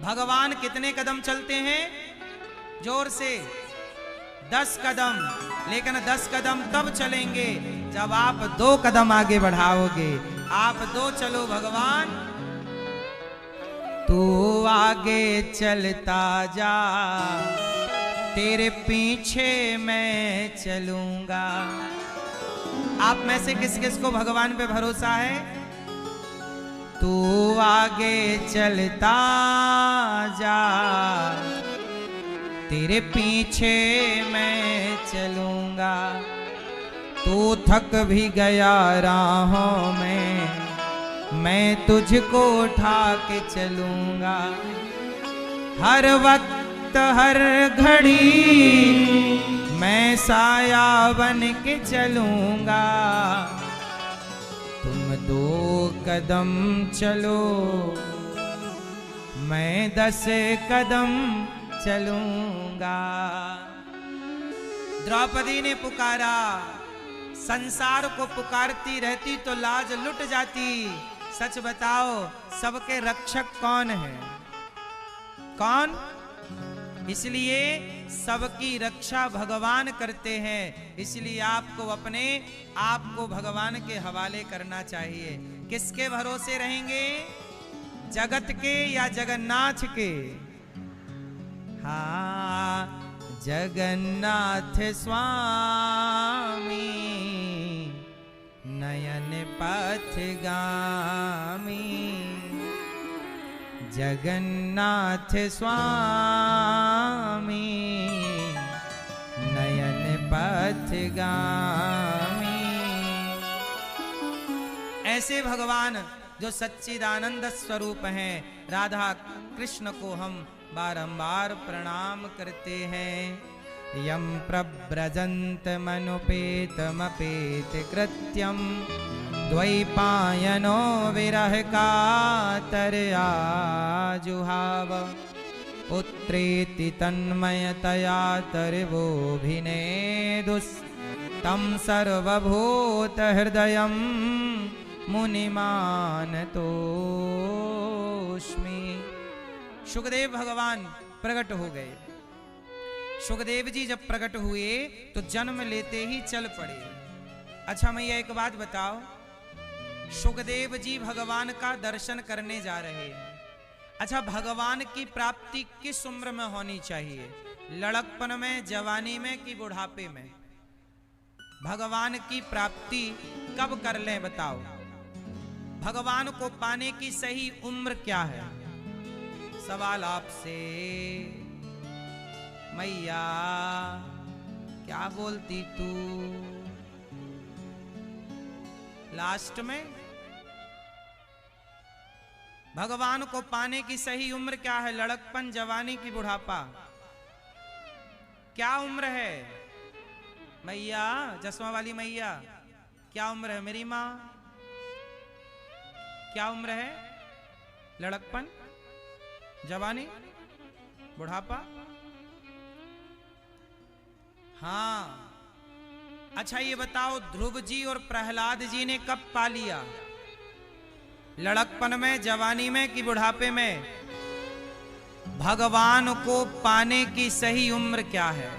भगवान कितने कदम चलते हैं? जोर से 10 कदम। लेकिन 10 कदम तब चलेंगे जब आप 2 कदम आगे बढ़ाओगे। आप 2 चलो भगवान, तू आगे चलता जा, तेरे पीछे मैं चलूंगा। आप में से किस किस को भगवान पे भरोसा है? तू आगे चलता जा, तेरे पीछे मैं चलूंगा। तू थक भी गया राहों में, मैं तुझको उठा के चलूंगा। हर वक्त हर घड़ी मैं साया बन के चलूंगा। तुम 2 कदम चलो, मैं 10 कदम चलूंगा। द्रौपदी ने पुकारा, संसार को पुकारती रहती तो लाज लुट जाती। सच बताओ, सबके रक्षक कौन है? कौन? इसलिए सबकी रक्षा भगवान करते हैं। इसलिए आपको अपने आप को भगवान के हवाले करना चाहिए। किसके भरोसे रहेंगे? जगत के या जगन्नाथ के? हाँ, जगन्नाथ स्वामी नयन पथगामी। जगन्नाथ स्वामी नयन पथगामी। ऐसे भगवान जो सच्चिदानंद स्वरूप हैं, राधा कृष्ण को हम बारंबार प्रणाम करते हैं। यम प्रव्रजन्त मनुपेतमपेत कृत्यम, द्वैपायनो विरह कातरया जुहाव। पुत्रेति तन्मयतया तर्वोऽभिनेदुस्तं सर्वभूत हृदयं मुनिमानतोऽस्मि। सुखदेव भगवान प्रकट हो गए। सुखदेव जी जब प्रकट हुए तो जन्म लेते ही चल पड़े। अच्छा मैया एक बात बताओ, सुखदेव जी भगवान का दर्शन करने जा रहे हैं। अच्छा, भगवान की प्राप्ति किस उम्र में होनी चाहिए? लड़कपन में, जवानी में कि बुढ़ापे में? भगवान की प्राप्ति कब कर लें बताओ? भगवान को पाने की सही उम्र क्या है? सवाल आपसे। मैया क्या बोलती तू? लास्ट में भगवान को पाने की सही उम्र क्या है? लड़कपन, जवानी की बुढ़ापा? क्या उम्र है? मैया, चश्मा वाली मैया, क्या उम्र है मेरी माँ? क्या उम्र है? लड़कपन, जवानी, बुढ़ापा? हाँ, अच्छा ये बताओ, ध्रुव जी और प्रहलाद जी ने कब पा लिया? लड़कपन में, जवानी में कि बुढ़ापे में? भगवान को पाने की सही उम्र क्या है?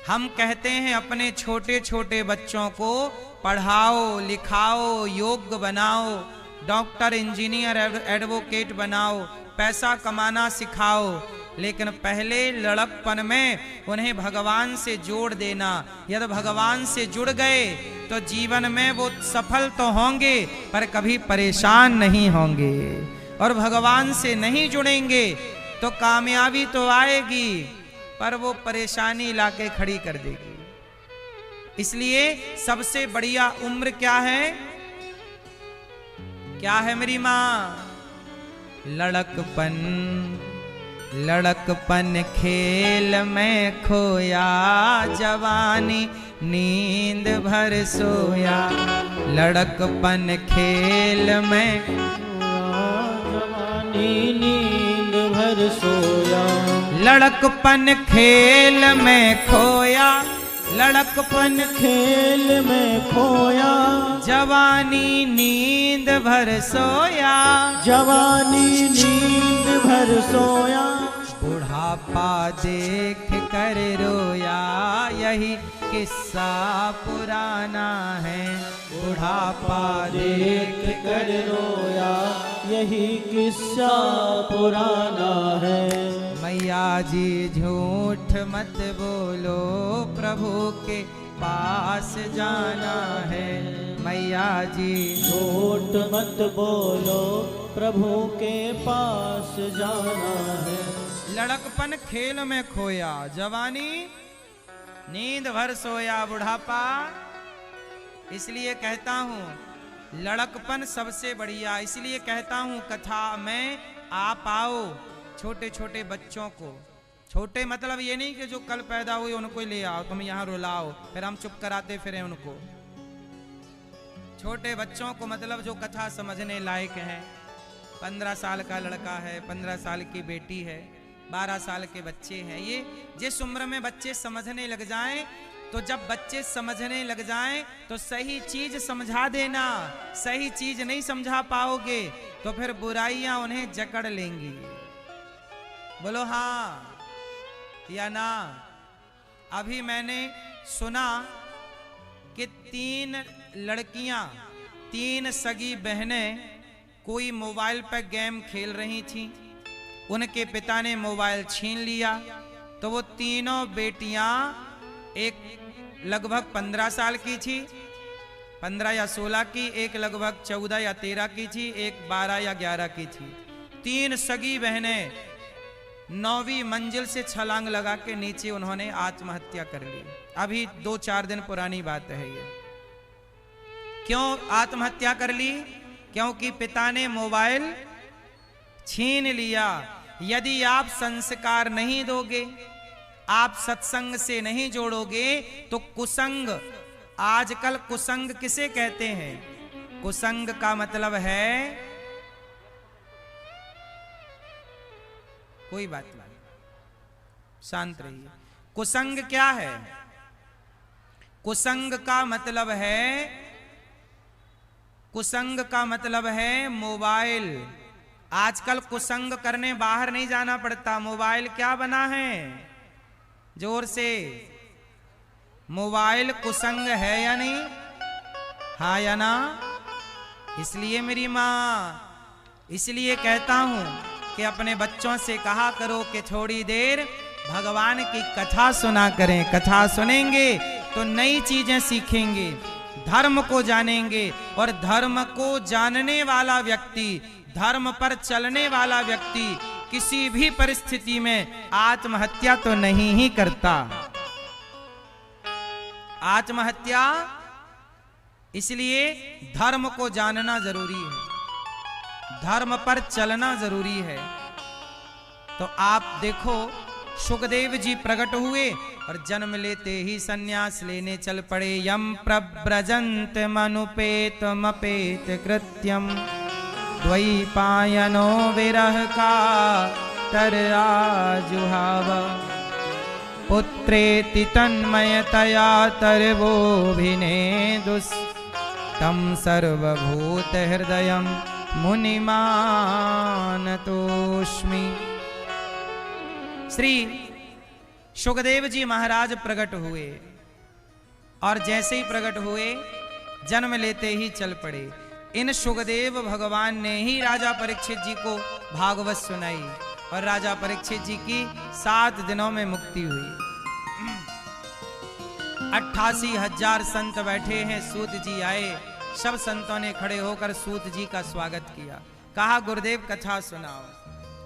हम कहते हैं अपने छोटे छोटे बच्चों को पढ़ाओ, लिखाओ, योग्य बनाओ, डॉक्टर, इंजीनियर, एडवोकेट बनाओ, पैसा कमाना सिखाओ, लेकिन पहले लड़कपन में उन्हें भगवान से जोड़ देना। यदि भगवान से जुड़ गए तो जीवन में वो सफल तो होंगे पर कभी परेशान नहीं होंगे, और भगवान से नहीं जुड़ेंगे तो कामयाबी तो आएगी पर वो परेशानी लाके खड़ी कर देगी। इसलिए सबसे बढ़िया उम्र क्या है? क्या है मेरी माँ? लड़कपन। लड़कपन खेल में खोया, जवानी नींद भर सोया। लड़कपन खेल में जवानी नींद भर सोया। लड़कपन खेल में खोया, लड़कपन खेल में खोया। जवानी नींद भर सोया। जवानी नींद भर सोया। बुढ़ापा देख कर रोया, यही किस्सा पुराना है। बुढ़ापा देख कर रोया, यही किस्सा पुराना है। मैया जी झूठ मत बोलो, प्रभु के पास जाना है। मैया जी झूठ मत बोलो, प्रभु के पास जाना है। लड़कपन खेल में खोया, जवानी नींद भर सोया। बुढ़ापा, इसलिए कहता हूँ लड़कपन सबसे बढ़िया। इसलिए कहता हूँ कथा में आप आओ छोटे छोटे बच्चों को। छोटे मतलब ये नहीं कि जो कल पैदा हुए उनको ले आओ, तुम यहाँ रुलाओ फिर हम चुप कराते फिरें उनको। छोटे बच्चों को मतलब जो कथा समझने लायक हैं। 15 साल का लड़का है, 15 साल की बेटी है, 12 साल के बच्चे हैं। ये जिस उम्र में बच्चे समझने लग जाएं, तो जब बच्चे समझने लग जाएं तो सही चीज समझा देना। सही चीज नहीं समझा पाओगे तो फिर बुराइयां उन्हें जकड़ लेंगी। बोलो हाँ या ना। अभी मैंने सुना कि 3 लड़कियां, 3 सगी बहनें कोई मोबाइल पर गेम खेल रही थीं। उनके पिता ने मोबाइल छीन लिया तो वो तीनों बेटियां, एक लगभग 15 साल की थी, 15 या 16 की, एक लगभग 14 या 13 की थी, एक 12 या 11 की थी। 3 सगी बहनें 9वीं मंजिल से छलांग लगा के नीचे उन्होंने आत्महत्या कर ली। अभी 2-4 दिन पुरानी बात है ये। क्यों आत्महत्या कर ली? क्योंकि पिता ने मोबाइल छीन लिया। यदि आप संस्कार नहीं दोगे, आप सत्संग से नहीं जोड़ोगे तो कुसंग, आजकल कुसंग किसे कहते हैं? कुसंग का मतलब है, कोई बात नहीं, शांत रहिए। कुसंग क्या है? कुसंग का मतलब है, कुसंग का मतलब है मोबाइल। आजकल कुसंग करने बाहर नहीं जाना पड़ता। मोबाइल क्या बना है? जोर से, मोबाइल कुसंग है या नहीं? हाँ या ना? इसलिए मेरी माँ, इसलिए कहता हूं कि अपने बच्चों से कहा करो कि थोड़ी देर भगवान की कथा सुना करें। कथा सुनेंगे तो नई चीजें सीखेंगे, धर्म को जानेंगे, और धर्म को जानने वाला व्यक्ति, धर्म पर चलने वाला व्यक्ति किसी भी परिस्थिति में आत्महत्या तो नहीं ही करता। आत्महत्या, इसलिए धर्म को जानना जरूरी है, धर्म पर चलना जरूरी है। तो आप देखो सुखदेव जी प्रकट हुए और जन्म लेते ही सन्यास लेने चल पड़े। यम प्रव्रजंत मनुपेत मपेत कृत्यम द्वैपायनो विरह का तर आजुहाव पुत्रेति तन्मयतया तरवोभिनेदुस् तम सर्वभूत हृदयम मुनिमानतोस्मि। श्री सुखदेव जी महाराज प्रकट हुए और जैसे ही प्रकट हुए जन्म लेते ही चल पड़े। इन सुखदेव भगवान ने ही राजा परीक्षित जी को भागवत सुनाई और राजा परीक्षित जी की 7 दिनों में मुक्ति हुई। 88,000 संत बैठे हैं, सूत जी आए, सब संतों ने खड़े होकर सूत जी का स्वागत किया। कहा गुरुदेव कथा सुनाओ।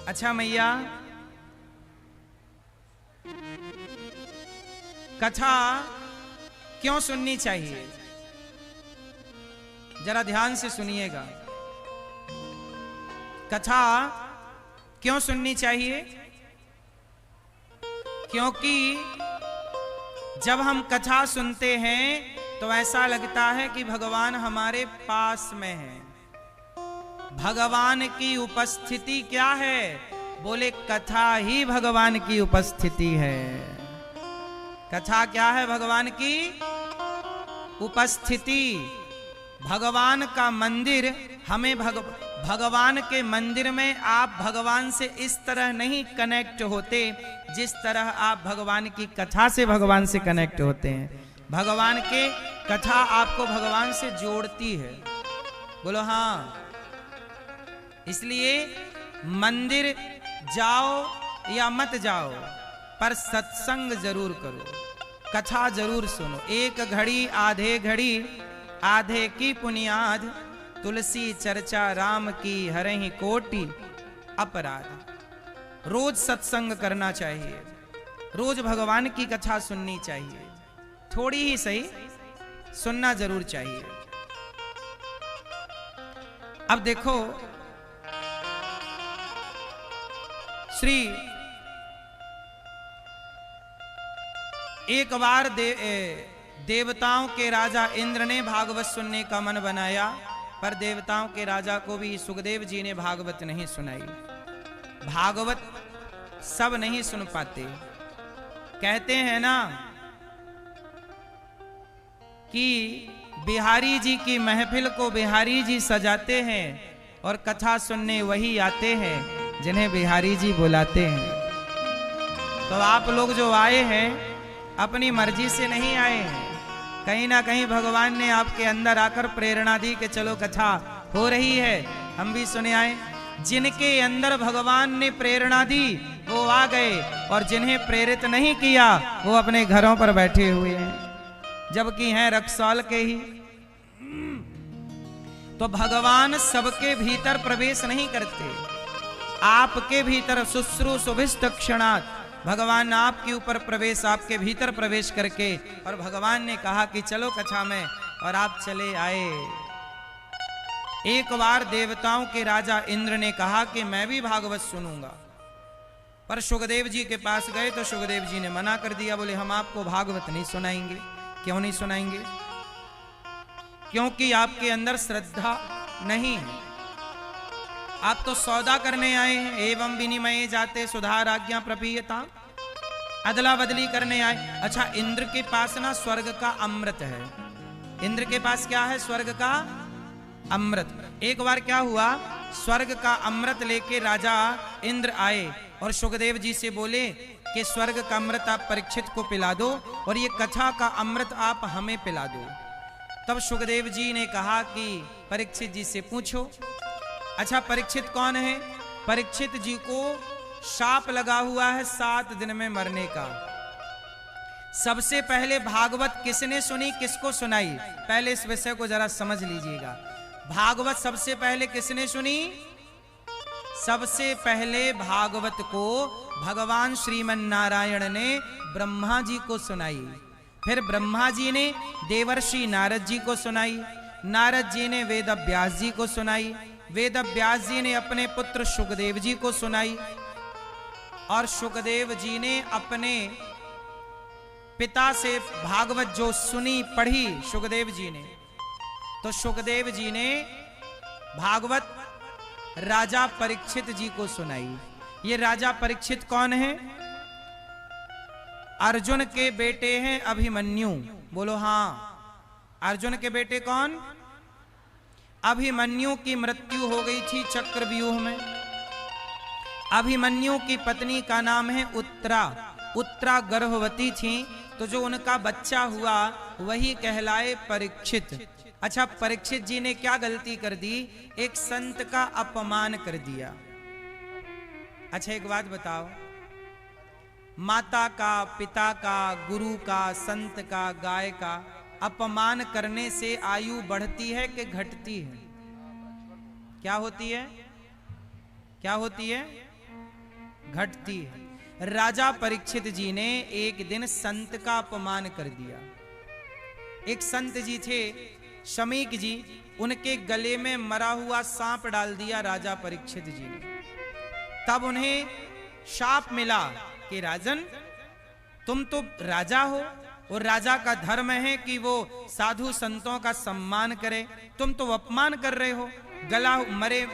अच्छा मैया, कथा क्यों सुननी चाहिए? जरा ध्यान से सुनिएगा। कथा क्यों सुननी चाहिए? क्योंकि जब हम कथा सुनते हैं तो ऐसा लगता है कि भगवान हमारे पास में है। भगवान की उपस्थिति क्या है? बोले कथा ही भगवान की उपस्थिति है। कथा क्या है? भगवान की उपस्थिति। भगवान का मंदिर हमें भगवान के मंदिर में आप भगवान से इस तरह नहीं कनेक्ट होते जिस तरह आप भगवान की कथा से भगवान से कनेक्ट होते हैं। भगवान के कथा आपको भगवान से जोड़ती है। बोलो हाँ। इसलिए मंदिर जाओ या मत जाओ पर सत्संग जरूर करो, कथा जरूर सुनो। एक घड़ी आधे घड़ी आधे की पुनियाद, तुलसी चर्चा राम की हरहि कोटि अपराध। रोज सत्संग करना चाहिए, रोज भगवान की कथा सुननी चाहिए, थोड़ी ही सही सुनना जरूर चाहिए। अब देखो श्री एक बार देवताओं के राजा इंद्र ने भागवत सुनने का मन बनाया, पर देवताओं के राजा को भी सुखदेव जी ने भागवत नहीं सुनाई। भागवत सब नहीं सुन पाते। कहते हैं ना कि बिहारी जी की महफिल को बिहारी जी सजाते हैं और कथा सुनने वही आते हैं जिन्हें बिहारी जी बुलाते हैं। तो आप लोग जो आए हैं अपनी मर्जी से नहीं आए हैं, कहीं ना कहीं भगवान ने आपके अंदर आकर प्रेरणा दी कि चलो कथा हो रही है, हम भी सुने आए। जिनके अंदर भगवान ने प्रेरणा दी वो आ गए और जिन्हें प्रेरित नहीं किया वो अपने घरों पर बैठे हुए हैं, जबकि हैं रक्सौल के ही। तो भगवान सबके भीतर प्रवेश नहीं करते, आपके भीतर शुश्रू सुभिष्ट क्षणात् भगवान आपके ऊपर प्रवेश, आपके भीतर प्रवेश करके, और भगवान ने कहा कि चलो कथा में, और आप चले आए। एक बार देवताओं के राजा इंद्र ने कहा कि मैं भी भागवत सुनूंगा, पर सुखदेव जी के पास गए तो सुखदेव जी ने मना कर दिया। बोले हम आपको भागवत नहीं सुनाएंगे। क्यों नहीं सुनाएंगे? क्योंकि आपके अंदर श्रद्धा नहीं है। आप तो सौदा करने आए हैं। एवं विनिमय जाते सुधार आज्ञा प्रपीयता, अदला बदली करने आए। अच्छा, इंद्र के पास ना स्वर्ग का अमृत है। इंद्र के पास क्या है? स्वर्ग का अमृत। एक बार क्या हुआ, स्वर्ग का अमृत लेके राजा इंद्र आए और सुखदेव जी से बोले कि स्वर्ग का अमृत आप परीक्षित को पिला दो और ये कथा का अमृत आप हमें पिला दो। तब सुखदेव जी ने कहा कि परीक्षित जी से पूछो। अच्छा, परीक्षित कौन है? परीक्षित जी को शाप लगा हुआ है 7 दिन में मरने का। सबसे पहले भागवत किसने सुनी, किसको सुनाई? पहले इस विषय को जरा समझ लीजिएगा। भागवत सबसे पहले किसने सुनी? सबसे पहले भागवत को भगवान श्रीमन नारायण ने ब्रह्मा जी को सुनाई, फिर ब्रह्मा जी ने देवर्षि नारद जी को सुनाई, नारद जी ने वेद व्यास जी को सुनाई, वेद व्यास जी ने अपने पुत्र सुखदेव जी को सुनाई, और सुखदेव जी ने अपने पिता से भागवत जो सुनी पढ़ी सुखदेव जी ने, तो सुखदेव जी ने भागवत राजा परीक्षित जी को सुनाई। ये राजा परीक्षित कौन है? अर्जुन के बेटे हैं अभिमन्यु। बोलो हां। अर्जुन के बेटे कौन? अभिमन्यु की मृत्यु हो गई थी चक्रव्यूह में। अभिमन्यु की पत्नी का नाम है उत्तरा। उत्तरा गर्भवती थी, तो जो उनका बच्चा हुआ वही कहलाए परीक्षित। अच्छा, परीक्षित जी ने क्या गलती कर दी? एक संत का अपमान कर दिया। अच्छा एक बात बताओ, माता का, पिता का, गुरु का, संत का, गाय का अपमान करने से आयु बढ़ती है कि घटती है? क्या होती है? क्या होती है? घटती है। राजा परीक्षित जी ने एक दिन संत का अपमान कर दिया। एक संत जी थे शमीक जी, उनके गले में मरा हुआ सांप डाल दिया राजा परीक्षित जी ने। तब उन्हें शाप मिला कि राजन, तुम तो राजा हो और राजा का धर्म है कि वो साधु संतों का सम्मान करे, तुम तो अपमान कर रहे हो, गला मरे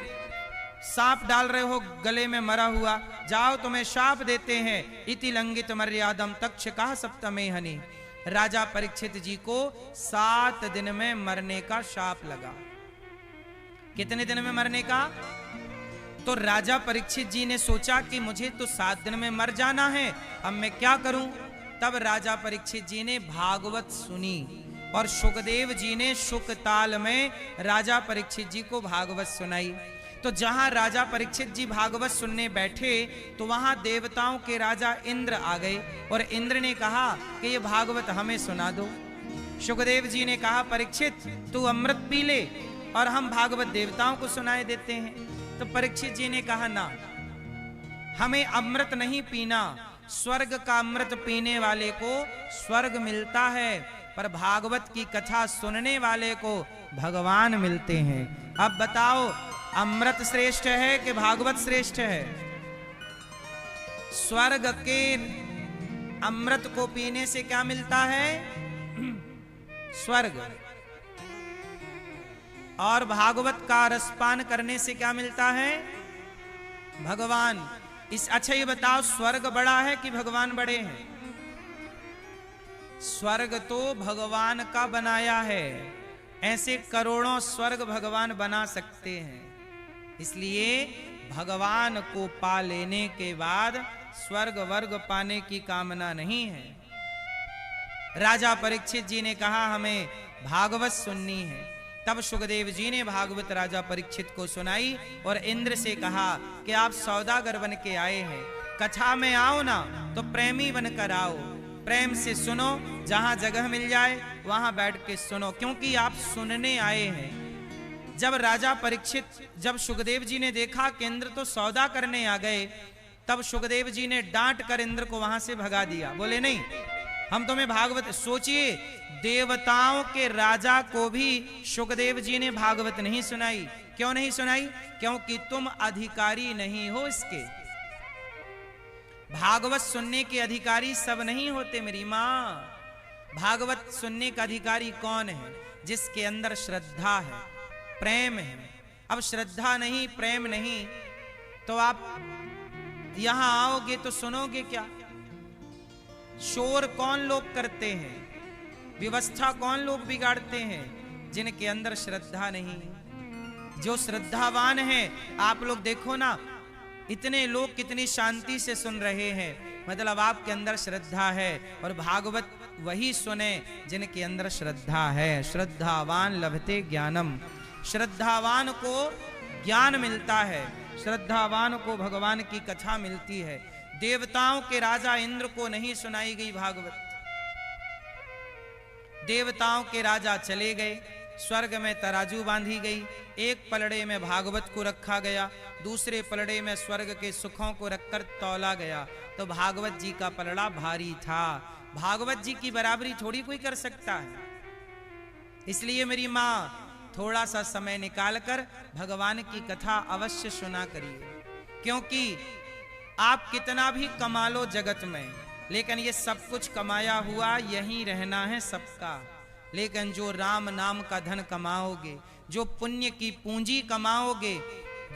सांप डाल रहे हो गले में मरा हुआ, जाओ तुम्हें शाप देते हैं। इति लंघित मर्यादम तक्षकः सप्तमे हनि। राजा परीक्षित जी को 7 दिन में मरने का शाप लगा। कितने दिन में मरने का? तो राजा परीक्षित जी ने सोचा कि मुझे तो 7 दिन में मर जाना है, अब मैं क्या करूं? तब राजा परीक्षित जी ने भागवत सुनी और सुखदेव जी ने शुकताल में राजा परीक्षित जी को भागवत सुनाई। तो जहां राजा परीक्षित जी भागवत सुनने बैठे तो वहां देवताओं के राजा इंद्र आ गए और इंद्र ने कहा कि ये भागवत हमें सुना दो। सुखदेव जी ने कहा परीक्षित तू अमृत पी ले और हम भागवत देवताओं को सुनाए देते हैं। तो परीक्षित जी ने कहा ना, हमें अमृत नहीं पीना, स्वर्ग का अमृत पीने वाले को स्वर्ग मिलता है, पर भागवत की कथा सुनने वाले को भगवान मिलते हैं। अब बताओ अमृत श्रेष्ठ है कि भागवत श्रेष्ठ है? स्वर्ग के अमृत को पीने से क्या मिलता है? स्वर्ग। और भागवत का रसपान करने से क्या मिलता है? भगवान। अच्छा ये बताओ, स्वर्ग बड़ा है कि भगवान बड़े हैं? स्वर्ग तो भगवान का बनाया है, ऐसे करोड़ों स्वर्ग भगवान बना सकते हैं। इसलिए भगवान को पा लेने के बाद स्वर्ग वर्ग पाने की कामना नहीं है। राजा परीक्षित जी ने कहा हमें भागवत सुननी है। तब सुखदेव जी ने भागवत राजा परीक्षित को सुनाई और इंद्र से कहा कि आप सौदागर बन के आए हैं, कथा में आओ ना तो प्रेमी बनकर आओ, प्रेम से सुनो, जहां जगह मिल जाए वहां बैठ के सुनो, क्योंकि आप सुनने आए हैं। जब राजा परीक्षित, जब सुखदेव जी ने देखा कि इंद्र तो सौदा करने आ गए, तब सुखदेव जी ने डांट कर इंद्र को वहां से भगा दिया। बोले नहीं, हम तुम्हें भागवत, सोचिए देवताओं के राजा को भी सुखदेव जी ने भागवत नहीं सुनाई। क्यों नहीं सुनाई? क्योंकि तुम अधिकारी नहीं हो इसके। भागवत सुनने के अधिकारी सब नहीं होते मेरी माँ। भागवत सुनने का अधिकारी कौन है? जिसके अंदर श्रद्धा है, प्रेम है। अब श्रद्धा नहीं, प्रेम नहीं, तो आप यहां आओगे तो सुनोगे क्या? शोर कौन लोग करते हैं, व्यवस्था कौन लोग बिगाड़ते हैं? जिनके अंदर श्रद्धा नहीं। जो श्रद्धावान है, आप लोग देखो ना, इतने लोग कितनी शांति से सुन रहे हैं, मतलब आपके अंदर श्रद्धा है। और भागवत वही सुने जिनके अंदर श्रद्धा है। श्रद्धावान लभते ज्ञानम, श्रद्धावान को ज्ञान मिलता है, श्रद्धावान को भगवान की कथा मिलती है। देवताओं के राजा इंद्र को नहीं सुनाई गई भागवत। देवताओं के राजा चले गए, स्वर्ग में तराजू बांधी गई, एक पलड़े में भागवत को रखा गया, दूसरे पलड़े में स्वर्ग के सुखों को रखकर तौला गया। तो भागवत जी का पलड़ा भारी था। भागवत जी की बराबरी थोड़ी कोई कर सकता है। इसलिए मेरी माँ थोड़ा सा समय निकालकर भगवान की कथा अवश्य सुना करिए, क्योंकि आप कितना भी कमा लो जगत में, लेकिन ये सब कुछ कमाया हुआ यहीं रहना है सबका। लेकिन जो राम नाम का धन कमाओगे, जो पुण्य की पूंजी कमाओगे,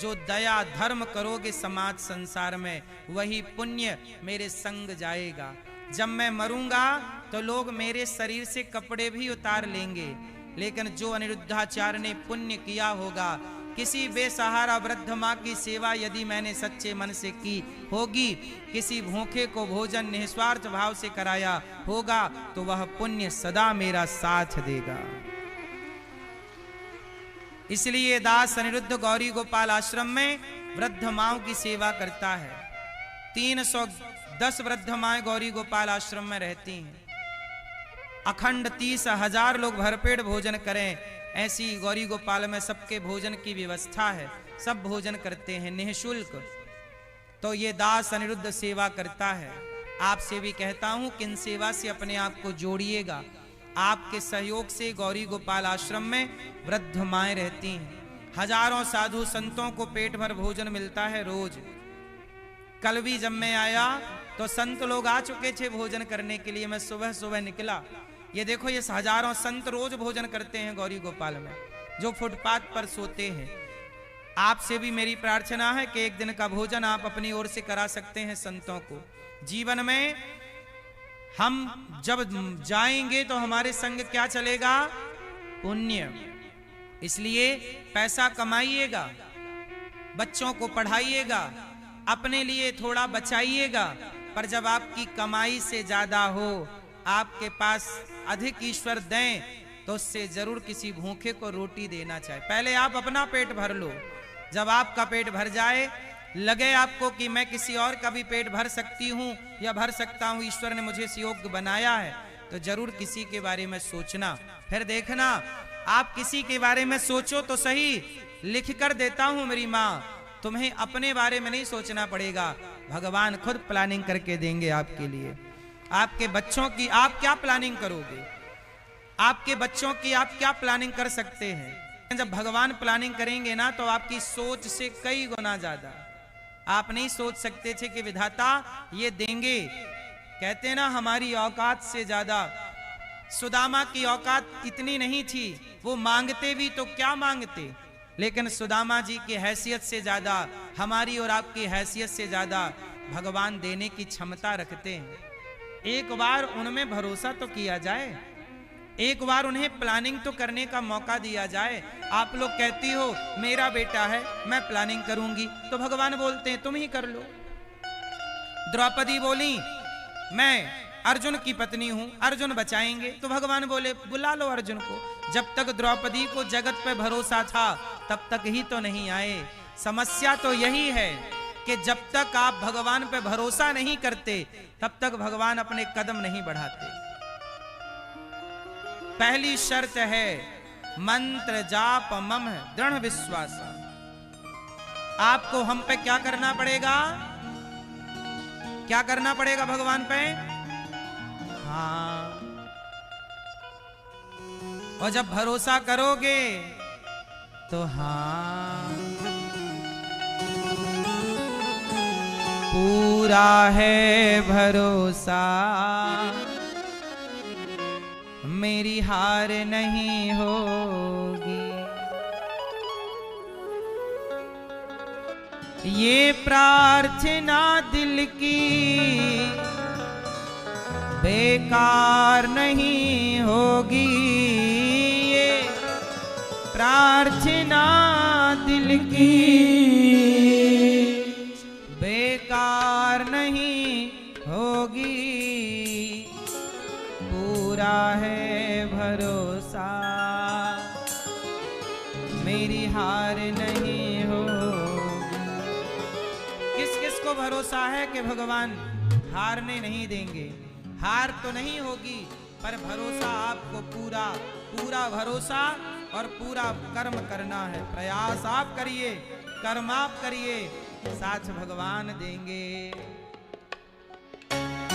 जो दया धर्म करोगे समाज संसार में, वही पुण्य मेरे संग जाएगा। जब मैं मरूंगा तो लोग मेरे शरीर से कपड़े भी उतार लेंगे, लेकिन जो अनिरुद्धाचार्य ने पुण्य किया होगा, किसी बेसहारा वृद्ध माँ की सेवा यदि मैंने सच्चे मन से की होगी, किसी भूखे को भोजन निस्वार्थ भाव से कराया होगा, तो वह पुण्य सदा मेरा साथ देगा। इसलिए दास अनिरुद्ध गौरी गोपाल आश्रम में वृद्ध माओं की सेवा करता है। 310 वृद्ध माएं गौरी गोपाल आश्रम में रहती हैं। अखंड 30,000 लोग भरपेट भोजन करें, ऐसी गौरी गोपाल में सबके भोजन की व्यवस्था है। सब भोजन करते हैं निःशुल्क। तो ये दास अनिरुद्ध सेवा करता है। आपसे भी कहता हूं कि इन सेवा से अपने आप को जोड़िएगा। आपके सहयोग से गौरी गोपाल आश्रम में वृद्ध माएं रहती हैं। हजारों साधु संतों को पेट भर भोजन मिलता है रोज। कल भी जब मैं आया तो संत लोग आ चुके थे भोजन करने के लिए। मैं सुबह सुबह निकला, ये देखो ये हजारों संत रोज भोजन करते हैं गौरी गोपाल में, जो फुटपाथ पर सोते हैं। आपसे भी मेरी प्रार्थना है कि एक दिन का भोजन आप अपनी ओर से करा सकते हैं संतों को। जीवन में हम जब जाएंगे तो हमारे संग क्या चलेगा? पुण्य। इसलिए पैसा कमाइएगा, बच्चों को पढ़ाइएगा, अपने लिए थोड़ा बचाइएगा, पर जब आपकी कमाई से ज्यादा हो, आपके पास अधिक ईश्वर दें, तो उससे जरूर किसी भूखे को रोटी देना चाहिए। पहले आप अपना पेट भर लो। जब आपका पेट भर जाए, लगे आपको कि मैं किसी और का भी पेट भर सकती हूँ या भर सकता हूँ, ईश्वर ने मुझे इस योग्य बनाया है, तो जरूर किसी के बारे में सोचना। फिर देखना, आप किसी के बारे में सोचो तो सही, लिख कर देता हूँ मेरी माँ, तुम्हें अपने बारे में नहीं सोचना पड़ेगा, भगवान खुद प्लानिंग करके देंगे आपके लिए। आपके बच्चों की आप क्या प्लानिंग करोगे? आपके बच्चों की आप क्या प्लानिंग कर सकते हैं? जब भगवान प्लानिंग करेंगे ना, तो आपकी सोच से कई गुना ज्यादा। आप नहीं सोच सकते थे कि विधाता ये देंगे। कहते ना, हमारी औकात से ज्यादा सुदामा की औकात इतनी नहीं थी। वो मांगते भी तो क्या मांगते, लेकिन सुदामा जी की हैसियत से ज्यादा, हमारी और आपकी हैसियत से ज्यादा भगवान देने की क्षमता रखते हैं। एक बार उनमें भरोसा तो किया जाए, एक बार उन्हें प्लानिंग तो करने का मौका दिया जाए। आप लोग कहती हो मेरा बेटा है, मैं प्लानिंग करूंगी, तो भगवान बोलते हैं तुम ही कर लो। द्रौपदी बोली मैं अर्जुन की पत्नी हूं, अर्जुन बचाएंगे, तो भगवान बोले बुला लो अर्जुन को। जब तक द्रौपदी को जगत पे भरोसा था, तब तक ही तो नहीं आए। समस्या तो यही है कि जब तक आप भगवान पे भरोसा नहीं करते, तब तक भगवान अपने कदम नहीं बढ़ाते। पहली शर्त है मंत्र जाप मम दृढ़ विश्वास। आपको हम पे क्या करना पड़ेगा? क्या करना पड़ेगा भगवान पे? हाँ। और जब भरोसा करोगे तो हाँ, पूरा है भरोसा, मेरी हार नहीं होगी। ये प्रार्थना दिल की बेकार नहीं होगी। ये प्रार्थना दिल की बेकार नहीं होगी। पूरा है भरोसा, मेरी हार नहीं होगी। किस किस को भरोसा है कि भगवान हारने नहीं देंगे? हार तो नहीं होगी, पर भरोसा आपको पूरा पूरा भरोसा और पूरा कर्म करना है। प्रयास आप करिए, कर्म आप करिए, साथ भगवान देंगे।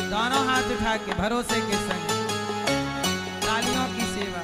दोनों हाथ उठा के भरोसे के संग तालियों की सेवा।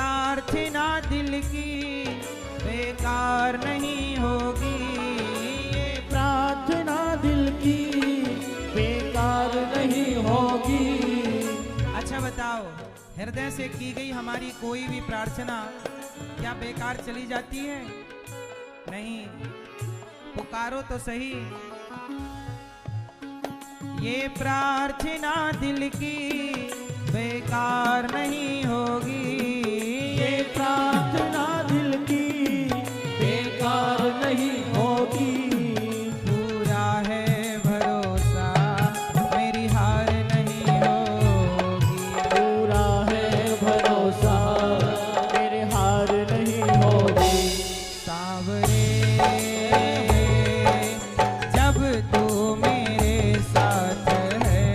प्रार्थना दिल की बेकार नहीं होगी, ये प्रार्थना दिल की बेकार नहीं होगी। अच्छा बताओ, हृदय से की गई हमारी कोई भी प्रार्थना क्या बेकार चली जाती है? नहीं, पुकारो तो सही। ये प्रार्थना दिल की बेकार नहीं होगी, ये प्रार्थना दिल की बेकार नहीं होगी। पूरा है भरोसा मेरी हार नहीं होगी, पूरा है भरोसा मेरे हार नहीं होगी। सांवरे जब तू मेरे साथ है,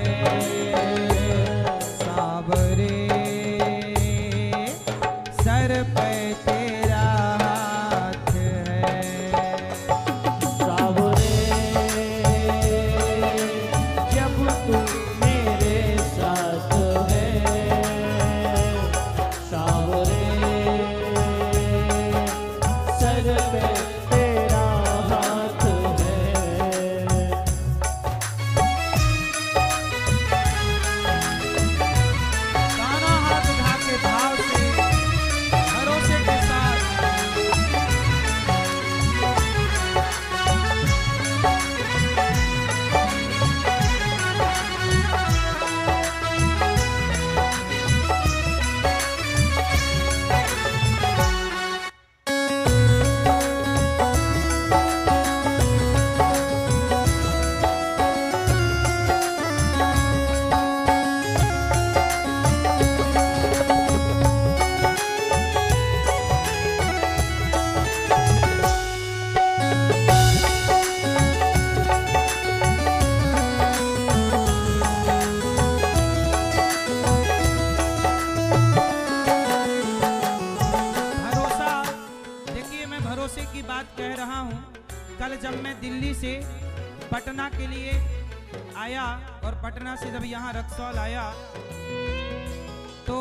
सांवरे सर पे तेरा हाथ है। सावरे जब तू मेरे साथ है, सावरे सर पे तेरा हाथ है। दोनों हाथ उठा के भाव से भरोसे के साथ भरोसा। देखिए, मैं भरोसे की बात कह रहा हूँ। कल जब मैं दिल्ली से पटना के लिए आया और पटना से जब यहाँ रक्सौल आया, तो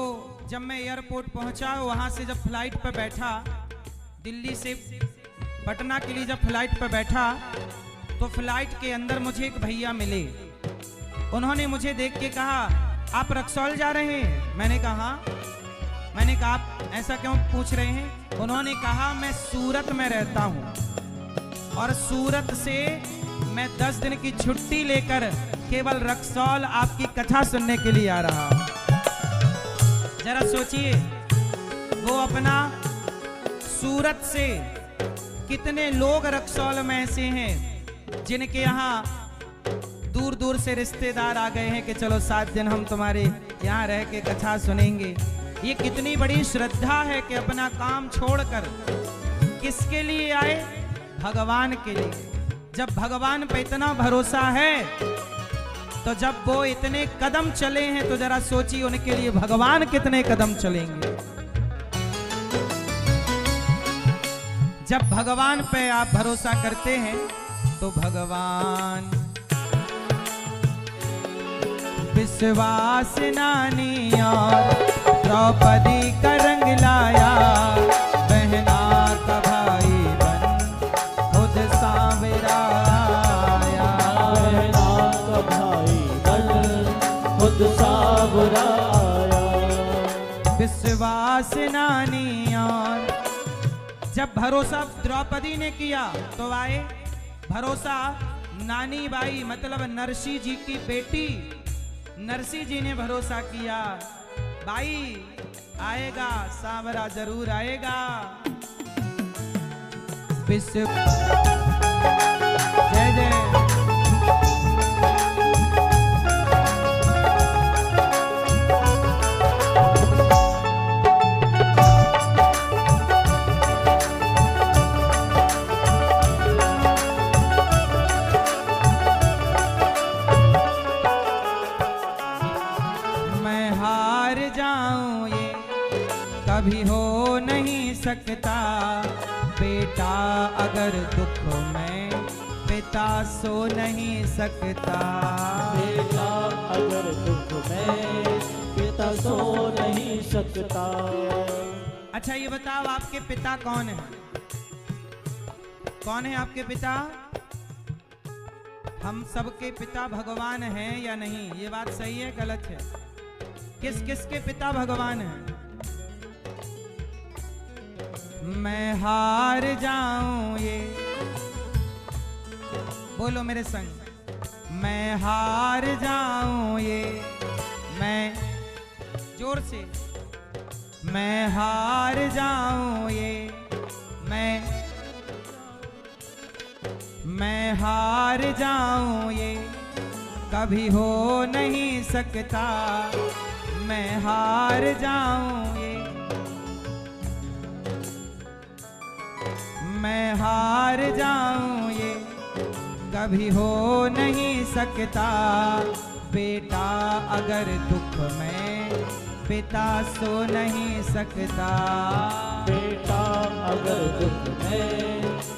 जब मैं एयरपोर्ट पहुँचा, वहाँ से जब फ्लाइट पर बैठा, दिल्ली से पटना के लिए जब फ्लाइट पर बैठा, तो फ्लाइट के अंदर मुझे एक भैया मिले। उन्होंने मुझे देख के कहा, आप रक्सौल जा रहे हैं? मैंने कहा हाँ। मैंने कहा आप ऐसा क्यों पूछ रहे हैं? उन्होंने कहा मैं सूरत में रहता हूँ और सूरत से मैं 10 दिन की छुट्टी लेकर केवल रक्सौल आपकी कथा सुनने के लिए आ रहा हूँ। जरा सोचिए, वो अपना सूरत से कितने लोग रक्सौल में ऐसे हैं जिनके यहाँ दूर दूर से रिश्तेदार आ गए हैं कि चलो 7 दिन हम तुम्हारे यहाँ रह के कथा सुनेंगे। ये कितनी बड़ी श्रद्धा है कि अपना काम छोड़कर किसके लिए आए? भगवान के लिए। जब भगवान पे इतना भरोसा है, तो जब वो इतने कदम चले हैं, तो जरा सोचिए उनके लिए भगवान कितने कदम चलेंगे। जब भगवान पे आप भरोसा करते हैं, तो भगवान विश्वास नानी और द्रौपदी का रंग लाया, बहना का भाई बन खुद सांवरा आया, बहना का भाई बन खुद सांवरा आया। विश्वास नानी और जब भरोसा द्रौपदी ने किया, तो आए भरोसा नानी बाई मतलब नरसी जी की बेटी, नरसी जी ने भरोसा किया, भाई आएगा, सांवरा जरूर आएगा। विश्व जय जय। मैं हार जाऊं ये कभी हो नहीं सकता, बेटा अगर दुख में पिता सो नहीं सकता, बेटा अगर दुख में पिता सो नहीं सकता। अच्छा ये बताओ आपके पिता कौन है? कौन है आपके पिता? हम सबके पिता भगवान हैं या नहीं? ये बात सही है गलत है? किस किस के पिता भगवान हैं? मैं हार जाऊं ये, बोलो मेरे संग, मैं हार जाऊं ये, मैं जोर से, मैं हार जाऊं ये, मैं हार जाऊं ये कभी हो नहीं सकता, मैं हार जाऊं ये, मैं हार जाऊं ये कभी हो नहीं सकता। बेटा अगर दुख में पिता सो नहीं सकता, बेटा अगर दुख में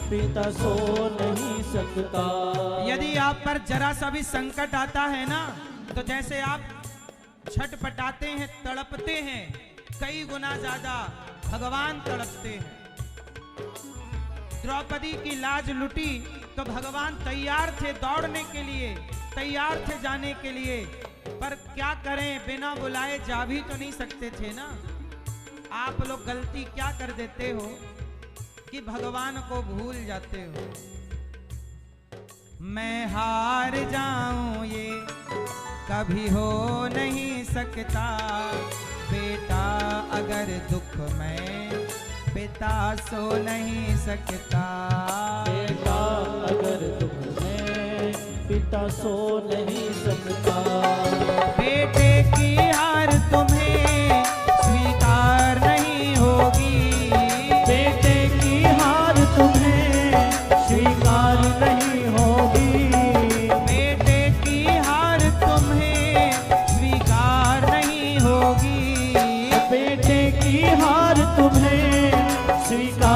पिता सो नहीं सकता। यदि आप पर जरा सा भी संकट आता है ना, तो जैसे आप छटपटाते हैं, तड़पते हैं, कई गुना ज्यादा भगवान तड़पते हैं। द्रौपदी की लाज लुटी तो भगवान तैयार थे दौड़ने के लिए, तैयार थे जाने के लिए, पर क्या करें, बिना बुलाए जा भी तो नहीं सकते थे ना। आप लोग गलती क्या कर देते हो कि भगवान को भूल जाते हो। मैं हार जाऊं ये कभी हो नहीं सकता, बेटा अगर दुख में पिता सो नहीं सकता, बेटा अगर दुख में पिता सो नहीं सकता। बेटे की हार तुम्हें स्वीकार नहीं होगी, बेटे की हार तुम्हें स्वीकार नहीं होगी, बेटे की हार तुम्हें स्वीकार नहीं होगी, बेटे की हार तुम्हें स्वीकार